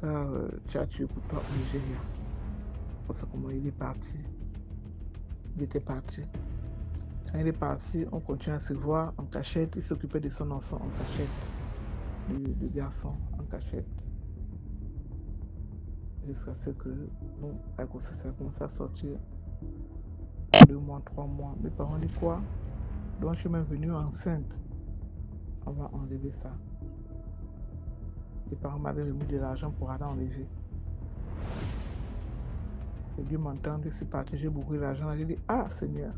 Car tu as tué pour toi au Nigeria. Comme ça, comment il est parti. Il était parti. Quand il est parti, on continue à se voir en cachette. Il s'occupait de son enfant en cachette. Du garçon en cachette. Jusqu'à ce que bon, la grossesse a commencé à sortir. 2 mois, 3 mois. Mes parents disent quoi? Donc je suis même venue enceinte. On va enlever ça. Les parents m'avaient remis de l'argent pour aller enlever. Et Dieu m'entend, je suis parti, j'ai bourré l'argent. J'ai dit, ah Seigneur,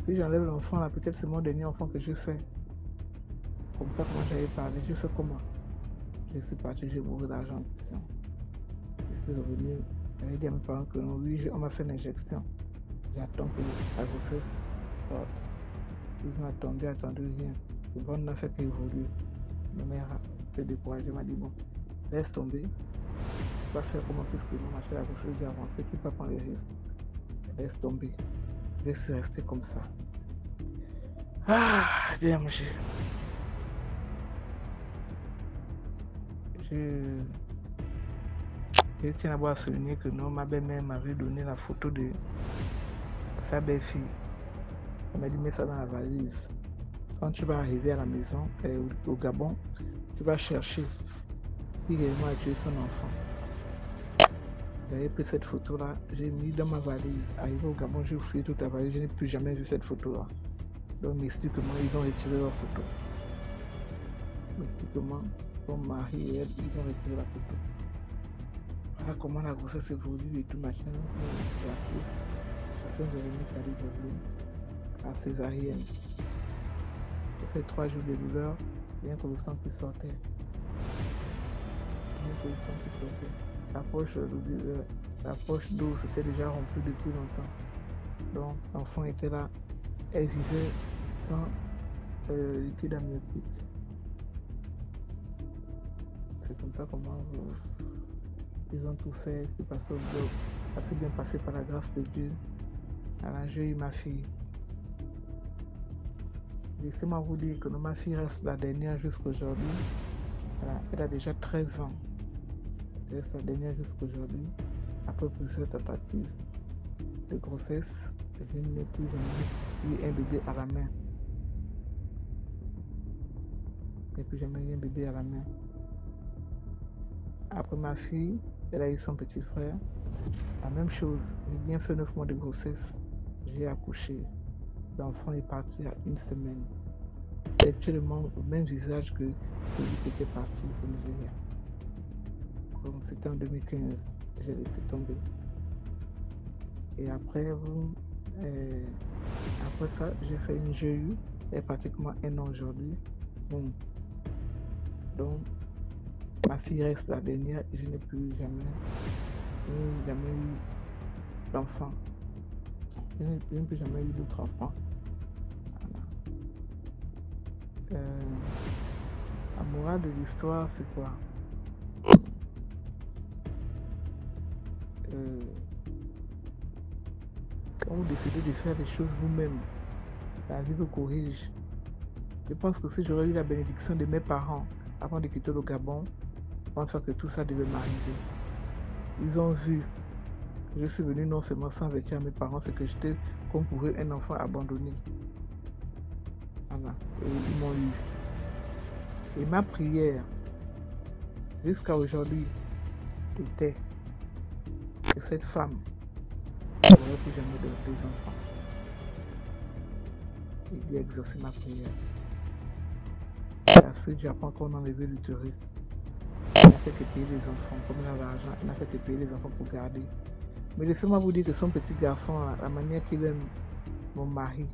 si j'enlève l'enfant là, peut-être c'est mon dernier enfant que je fais. Comme ça, comment j'avais parlé, je fais comment? Je suis parti, j'ai bourré l'argent en question. Je suis revenu, j'avais dit à mes parents que non, oui, on m'a fait l'injection. J'attends que la grossesse sorte. Ils ont attendu, rien. Le bon n'a fait qu'évoluer. Ma mère s'est découragée, elle m'a dit bon, laisse tomber. Tu vas faire comment puisque mon acheté la grossesse j'ai avancé, tu peux prendre les risques. Laisse tomber. Je suis resté comme ça. Ah, bien manger. Je tiens d'abord à souligner que non, ma belle-mère m'avait donné la photo de sa belle-fille. Elle m'a dit mets ça dans la valise. Quand tu vas arriver à la maison, au Gabon, tu vas chercher qui réellement a tué son enfant. J'avais pris cette photo-là, j'ai mis dans ma valise. Arrivé au Gabon, j'ai fouillé toute la valise, je n'ai plus jamais vu cette photo-là. Donc mystiquement, ils ont retiré leur photo. Mystiquement, son mari et elle, ils ont retiré la photo. Voilà comment la grossesse évolue et tout machin. La fin de Véronique a dit à césarienne. J'ai fait 3 jours de douleur, rien que le sang qui sortait. Rien que le sang qui sortait. La poche d'eau s'était déjà remplie depuis longtemps. Donc l'enfant était là. Elle vivait sans liquide amniotique. C'est comme ça comment ils ont tout fait. C'est passé au bloc. Ça s'est bien passé par la grâce de Dieu. Alors j'ai eu ma fille. Laissez-moi vous dire que ma fille reste la dernière jusqu'aujourd'hui. Elle a déjà 13 ans. Elle reste la dernière jusqu'aujourd'hui. Après plusieurs tentatives de grossesse, je n'ai plus jamais eu un bébé à la main. Je n'ai plus jamais eu un bébé à la main. Après ma fille, elle a eu son petit frère. La même chose. J'ai bien fait 9 mois de grossesse. J'ai accouché. L'enfant est parti à 1 semaine. Actuellement le même visage que celui qui était parti au Nigeria. Comme c'était en 2015, j'ai laissé tomber. Et après, après ça, j'ai fait une GU. Elle est pratiquement 1 an aujourd'hui. Bon. Donc, ma fille reste la dernière et je n'ai plus jamais eu d'enfant. Je n'ai plus jamais eu d'autres enfants. Voilà. La morale de l'histoire, c'est quoi? Quand vous décidez de faire les choses vous-même, la vie vous corrige. Je pense que si j'aurais eu la bénédiction de mes parents avant de quitter le Gabon, je pense pas que tout ça devait m'arriver. Ils ont vu que je suis venu non seulement sans vêtir à mes parents, c'est que j'étais comme pour eux un enfant abandonné. ils m'ont eu. Et ma prière, jusqu'à aujourd'hui, était que cette femme n'aurait plus jamais des enfants. Et Dieu a exaucé ma prière. Et à ce Japon qu'on a enlevé l'utérus, il n'a fait que payer les enfants. Comme il a l'argent, il n'a fait que payer les enfants pour garder. Mais laissez-moi vous dire que son petit garçon, la manière qu'il aime mon mari,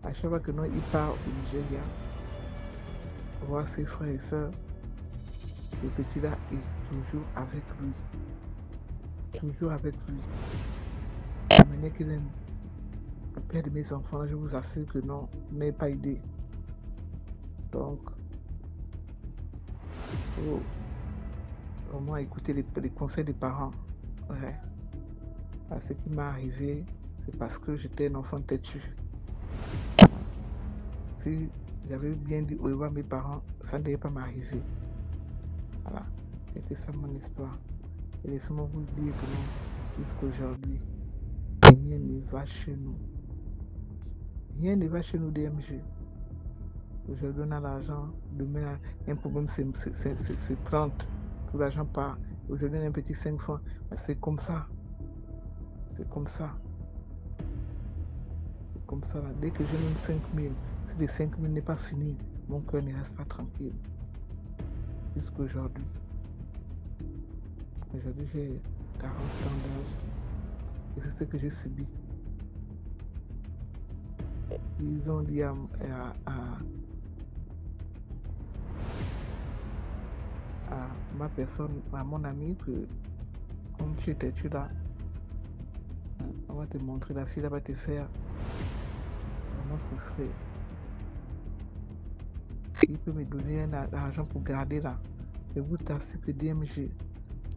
à chaque fois que nous, il part au Nigeria, voir ses frères et sœurs, le petit là est toujours avec lui. Toujours avec lui. La manière qu'il aime le père de mes enfants, je vous assure que non, vous n'avez pas idée. Donc, il faut vraiment écouter les conseils des parents. Ouais. Ce qui m'est arrivé, c'est parce que j'étais un enfant têtu. Si j'avais bien dit au revoir à mes parents, ça ne devait pas m'arriver. Voilà, c'était ça mon histoire. Et laissez-moi vous dire que non, jusqu'aujourd'hui, rien ne va chez nous. Rien ne va chez nous DMG. Aujourd'hui on a l'argent, demain un problème c'est prendre tout l'argent part. Aujourd'hui on a un petit 5 francs, c'est comme ça. C'est comme ça. C'est comme ça là. Dès que j'ai même 5 000, si les 5 000 n'est pas fini, mon cœur ne reste pas tranquille. Jusqu'aujourd'hui. Aujourd'hui j'ai 40 ans d'âge. Et c'est ce que j'ai subi. Ils ont dit à ma personne, à mon ami, que comme tu étais là, on va te montrer, la fille là va te faire vraiment souffrir. Il peut me donner l'argent pour garder là. Je vous assure que DMG,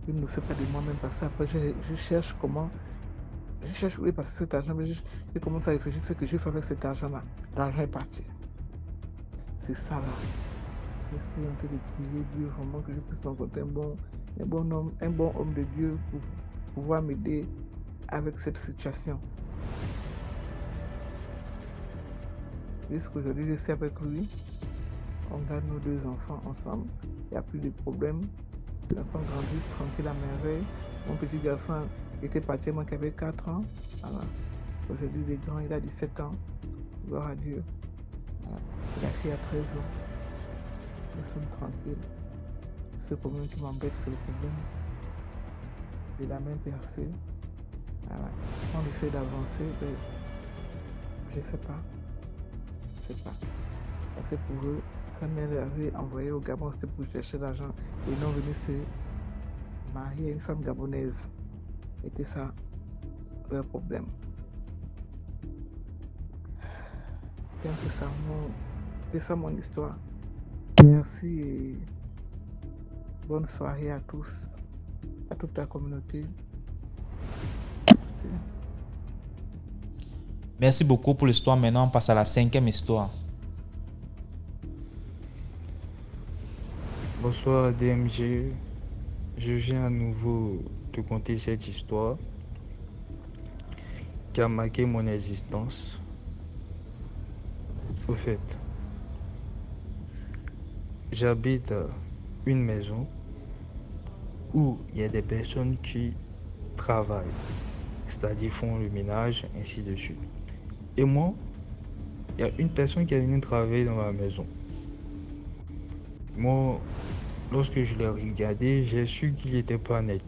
je ne le fais pas de moi-même parce que après je cherche comment. Je cherche où est passé cet argent, mais je commence à réfléchir ce que je fais avec cet argent-là. L'argent est parti. C'est ça là. Je suis en train de prier Dieu vraiment que je puisse rencontrer un bon homme de Dieu pour pouvoir m'aider avec cette situation. Jusqu'aujourd'hui, je suis avec lui. On garde nos 2 enfants ensemble. Il n'y a plus de problème. Les enfants grandissent tranquille à merveille. Mon petit garçon était parti, moi qui avait 4 ans. Voilà. Aujourd'hui, le grand, il a 17 ans. Gloire à Dieu. Voilà. La fille a 13 ans. Nous sommes tranquilles. Ce problème qui m'embête, c'est le problème de la main percée. Voilà. On essaie d'avancer, mais je ne sais pas. Je ne sais pas. Parce que pour eux, sa mère avait envoyé au Gabon, c'était pour chercher l'argent. Et ils sont venus se marier à une femme gabonaise. C'était ça leur problème. C'était ça mon histoire. Merci et bonne soirée à tous, à toute la communauté. Merci. Merci beaucoup pour l'histoire. Maintenant, on passe à la 5e histoire. Bonsoir DMG, je viens à nouveau te conter cette histoire qui a marqué mon existence. Au fait, j'habite une maison où il y a des personnes qui travaillent, c'est-à-dire font le ménage, ainsi de suite. Et moi, il y a une personne qui est venue travailler dans ma maison. Moi, lorsque je l'ai regardé, j'ai su qu'il n'était pas net.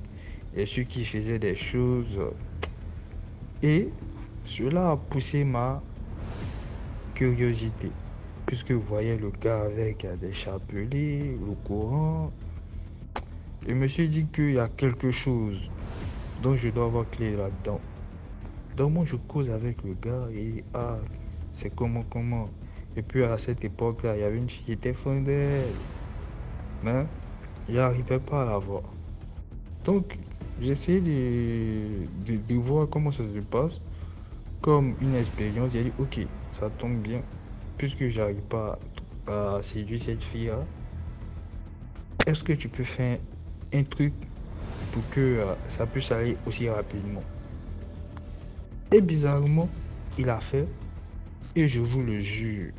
J'ai su qu'il faisait des choses. Et cela a poussé ma curiosité. Puisque vous voyez le gars avec des chapelets, le courant. Je me suis dit qu'il y a quelque chose dont je dois avoir clé là-dedans. Donc moi je cause avec le gars et c'est comment. Et puis à cette époque-là, il y avait une fille qui était fan d'elle. Mais je n'arrivais pas à la voir. Donc j'essayais de voir comment ça se passe. Comme une expérience, j'ai dit ok, ça tombe bien. Puisque j'arrive pas à séduire cette fille-là, est-ce que tu peux faire un truc pour que ça puisse aller aussi rapidement? Et bizarrement, il a fait, et je vous le jure,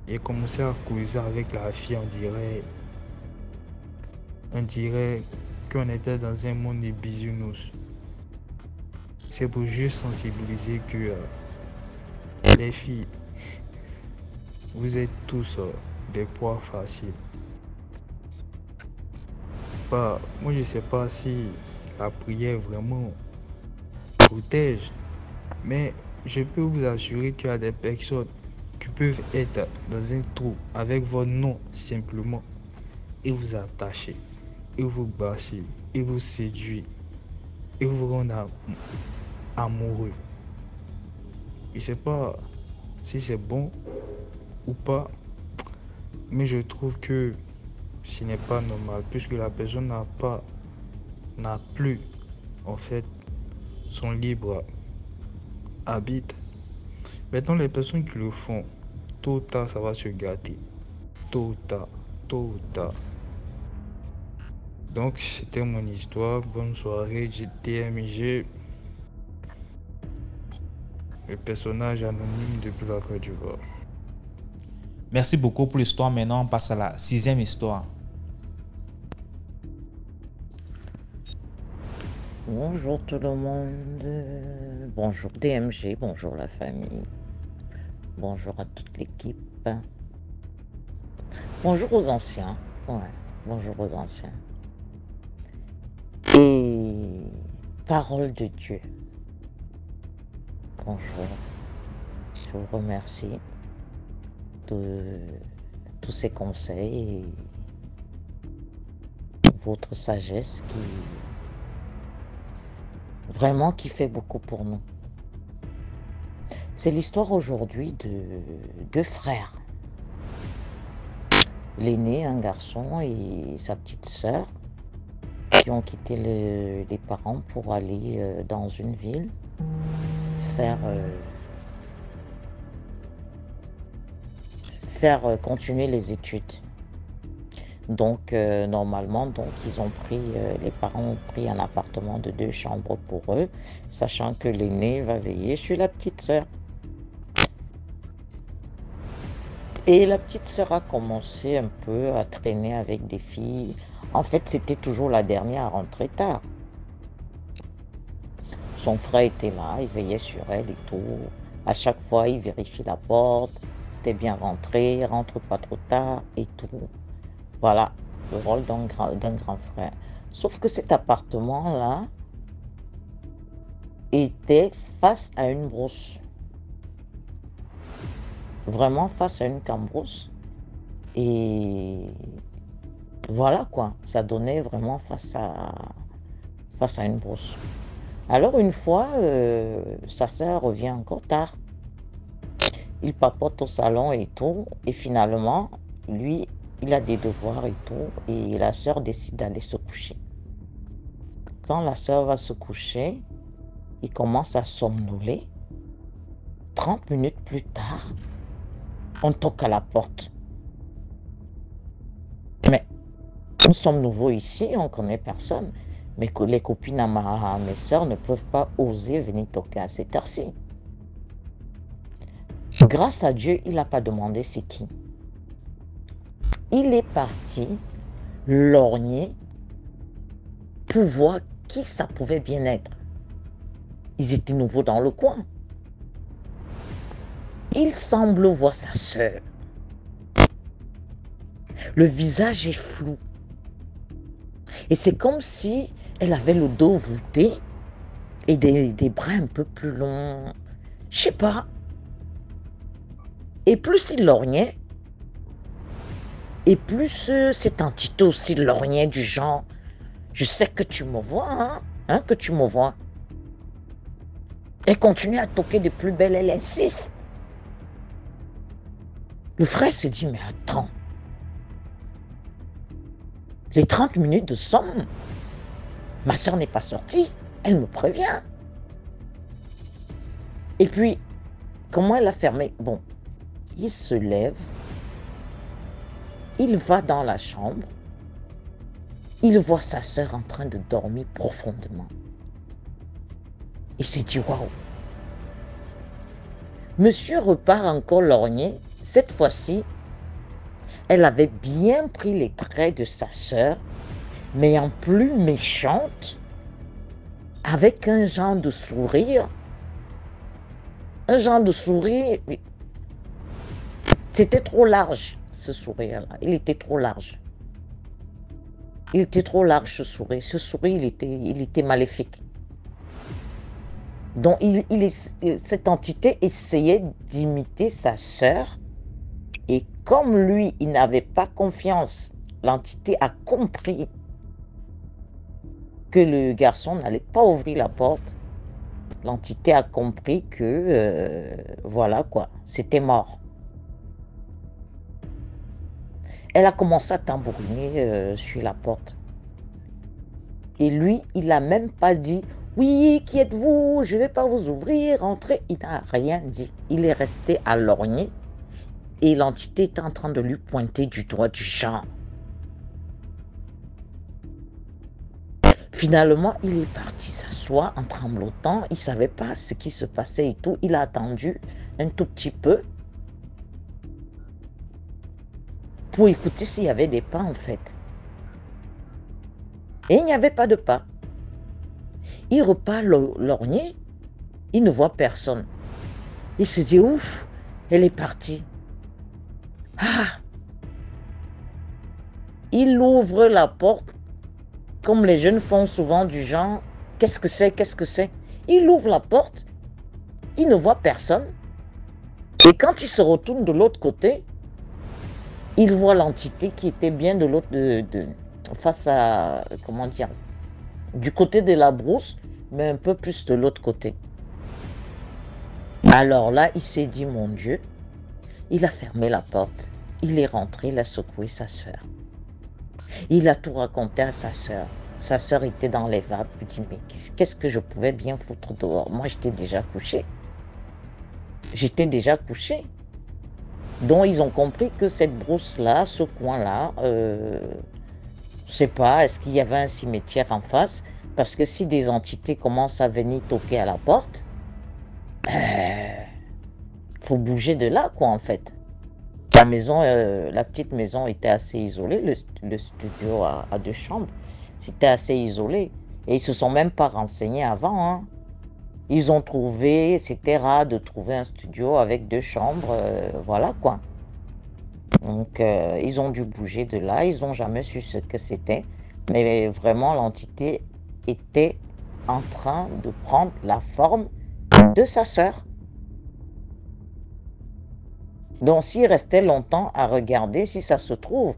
et commencé à causer avec la fille. On dirait qu'on était dans un monde de bisounours. C'est pour juste sensibiliser que les filles, vous êtes tous des proies faciles. Moi je sais pas si la prière vraiment protège, mais je peux vous assurer qu'il y a des personnes qui peuvent être dans un trou avec votre nom simplement et vous attacher, et vous brasser, et vous séduire, et vous rendre amoureux. Je sais pas si c'est bon ou pas, mais je trouve que ce n'est pas normal puisque la personne n'a plus en fait son libre arbitre. Maintenant, les personnes qui le font, tôt ou tard, ça va se gâter. Tôt ou tard, tôt ou tard. Donc, c'était mon histoire. Bonne soirée, TMG. Le personnage anonyme depuis la Côte d'Ivoire. Merci beaucoup pour l'histoire. Maintenant, on passe à la 6e histoire. Bonjour tout le monde, bonjour DMG, bonjour la famille, bonjour à toute l'équipe, bonjour aux anciens, bonjour aux anciens. Et parole de Dieu, bonjour, je vous remercie de tous ces conseils et votre sagesse qui fait beaucoup pour nous. C'est l'histoire aujourd'hui de deux frères. L'aîné, un garçon, et sa petite sœur qui ont quitté les parents pour aller dans une ville faire continuer les études. Donc normalement, ils ont pris, les parents ont pris un appartement de 2 chambres pour eux, sachant que l'aîné va veiller sur la petite sœur. Et la petite sœur a commencé un peu à traîner avec des filles. En fait, c'était toujours la dernière à rentrer tard. Son frère était là, il veillait sur elle et tout. À chaque fois, il vérifie la porte, t'es bien rentré, rentre pas trop tard et tout. Voilà, le rôle d'un grand frère. Sauf que cet appartement-là était face à une brousse. Vraiment face à une cambrousse. Et voilà quoi, ça donnait vraiment face à une brousse. Alors une fois, sa sœur revient encore tard. Il papote au salon et tout. Et finalement, lui, il a des devoirs et tout, et la sœur décide d'aller se coucher. Quand la sœur va se coucher, il commence à somnoler. 30 minutes plus tard, on toque à la porte. Mais nous sommes nouveaux ici, on ne connaît personne. Mais les copines à mes sœurs ne peuvent pas oser venir toquer à cette heure-ci. Grâce à Dieu, il n'a pas demandé c'est qui. Il est parti lorgner pour voir qui ça pouvait bien être. Ils étaient nouveaux dans le coin. Il semble voir sa sœur. Le visage est flou. Et c'est comme si elle avait le dos voûté et des bras un peu plus longs. Je sais pas. Et plus il lorgnait, et plus cette entité aussi lorgnait du genre, je sais que tu me vois, que tu me vois. Elle continue à toquer de plus belle, elle insiste. Le frère se dit, mais attends, les 30 minutes de somme, ma soeur n'est pas sortie, elle me prévient. Et puis, comment elle a fermé? Bon, il se lève. Il va dans la chambre, il voit sa sœur en train de dormir profondément. Il s'est dit, waouh. Monsieur repart encore lorgner, cette fois-ci, elle avait bien pris les traits de sa sœur, mais en plus méchante, avec un genre de sourire. Un genre de sourire, c'était trop large, ce sourire-là. Il était trop large. Il était trop large, ce sourire. Ce sourire, il était maléfique. Donc, cette entité essayait d'imiter sa sœur. Et comme lui, il n'avait pas confiance, l'entité a compris que le garçon n'allait pas ouvrir la porte. L'entité a compris que, voilà quoi, c'était mort. Elle a commencé à tambouriner sur la porte. Et lui, il n'a même pas dit « Oui, qui êtes-vous? Je ne vais pas vous ouvrir, entrez. » Il n'a rien dit. Il est resté à lorgner. Et l'entité était en train de lui pointer du doigt du genre. Finalement, il est parti s'asseoir en tremblotant. Il ne savait pas ce qui se passait et tout. Il a attendu un tout petit peu pour écouter s'il y avait des pas en fait. Et il n'y avait pas de pas. Il repart lorgner. Il ne voit personne. Il se dit ouf, elle est partie. Ah! Il ouvre la porte, comme les jeunes font souvent du genre, qu'est-ce que c'est, qu'est-ce que c'est? Il ouvre la porte, il ne voit personne. Et quand il se retourne de l'autre côté, il voit l'entité qui était bien de l'autre, face à, comment dire, du côté de la brousse, mais un peu plus de l'autre côté. Alors là, il s'est dit, mon Dieu, il a fermé la porte, il est rentré, il a secoué sa sœur. Il a tout raconté à sa sœur. Sa sœur était dans les vapes. Il dit, mais qu'est-ce que je pouvais bien foutre dehors? Moi, j'étais déjà couché. J'étais déjà couché. Donc, ils ont compris que cette brousse-là, ce coin-là, je sais pas, est-ce qu'il y avait un cimetière en face? Parce que si des entités commencent à venir toquer à la porte, faut bouger de là, quoi, en fait. La maison, la petite maison était assez isolée, le studio à 2 chambres, c'était assez isolé. Et ils se sont même pas renseignés avant. Hein. Ils ont trouvé, c'était rare de trouver un studio avec 2 chambres, voilà quoi. Donc ils ont dû bouger de là, ils n'ont jamais su ce que c'était. Mais vraiment l'entité était en train de prendre la forme de sa sœur. Donc, s'il restait longtemps à regarder, si ça se trouve,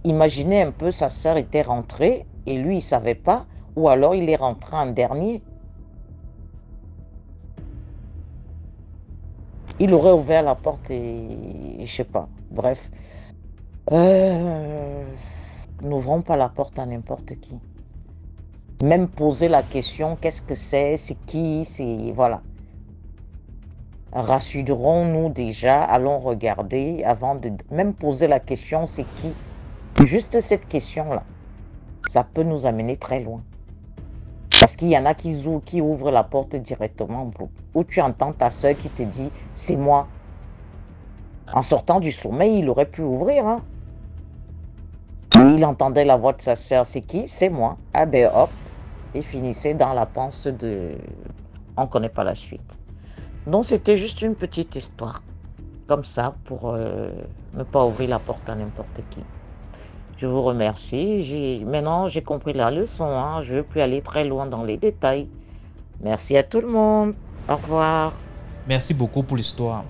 imaginez un peu, sa sœur était rentrée et lui, il ne savait pas, ou alors il est rentré en dernier. Il aurait ouvert la porte et je ne sais pas. Bref, n'ouvrons pas la porte à n'importe qui. Même poser la question, qu'est-ce que c'est qui, c'est... Voilà. Rassurons-nous déjà, allons regarder avant de même poser la question, c'est qui? Juste cette question-là, ça peut nous amener très loin. Parce qu'il y en a qui ouvrent la porte directement, où tu entends ta soeur qui te dit, c'est moi. En sortant du sommeil, il aurait pu ouvrir. Hein? Il entendait la voix de sa soeur, c'est qui? C'est moi. Ah ben hop, il finissait dans la panse de... On ne connaît pas la suite. Donc c'était juste une petite histoire, comme ça, pour ne pas ouvrir la porte à n'importe qui. Je vous remercie. Maintenant, j'ai compris la leçon. Hein. Je ne veux plus aller très loin dans les détails. Merci à tout le monde. Au revoir. Merci beaucoup pour l'histoire.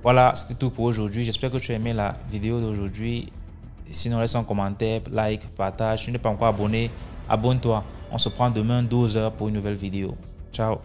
Voilà, c'était tout pour aujourd'hui. J'espère que tu as aimé la vidéo d'aujourd'hui. Sinon, laisse un commentaire, like, partage. Si tu n'es pas encore abonné, abonne-toi. On se prend demain 12h pour une nouvelle vidéo. Ciao.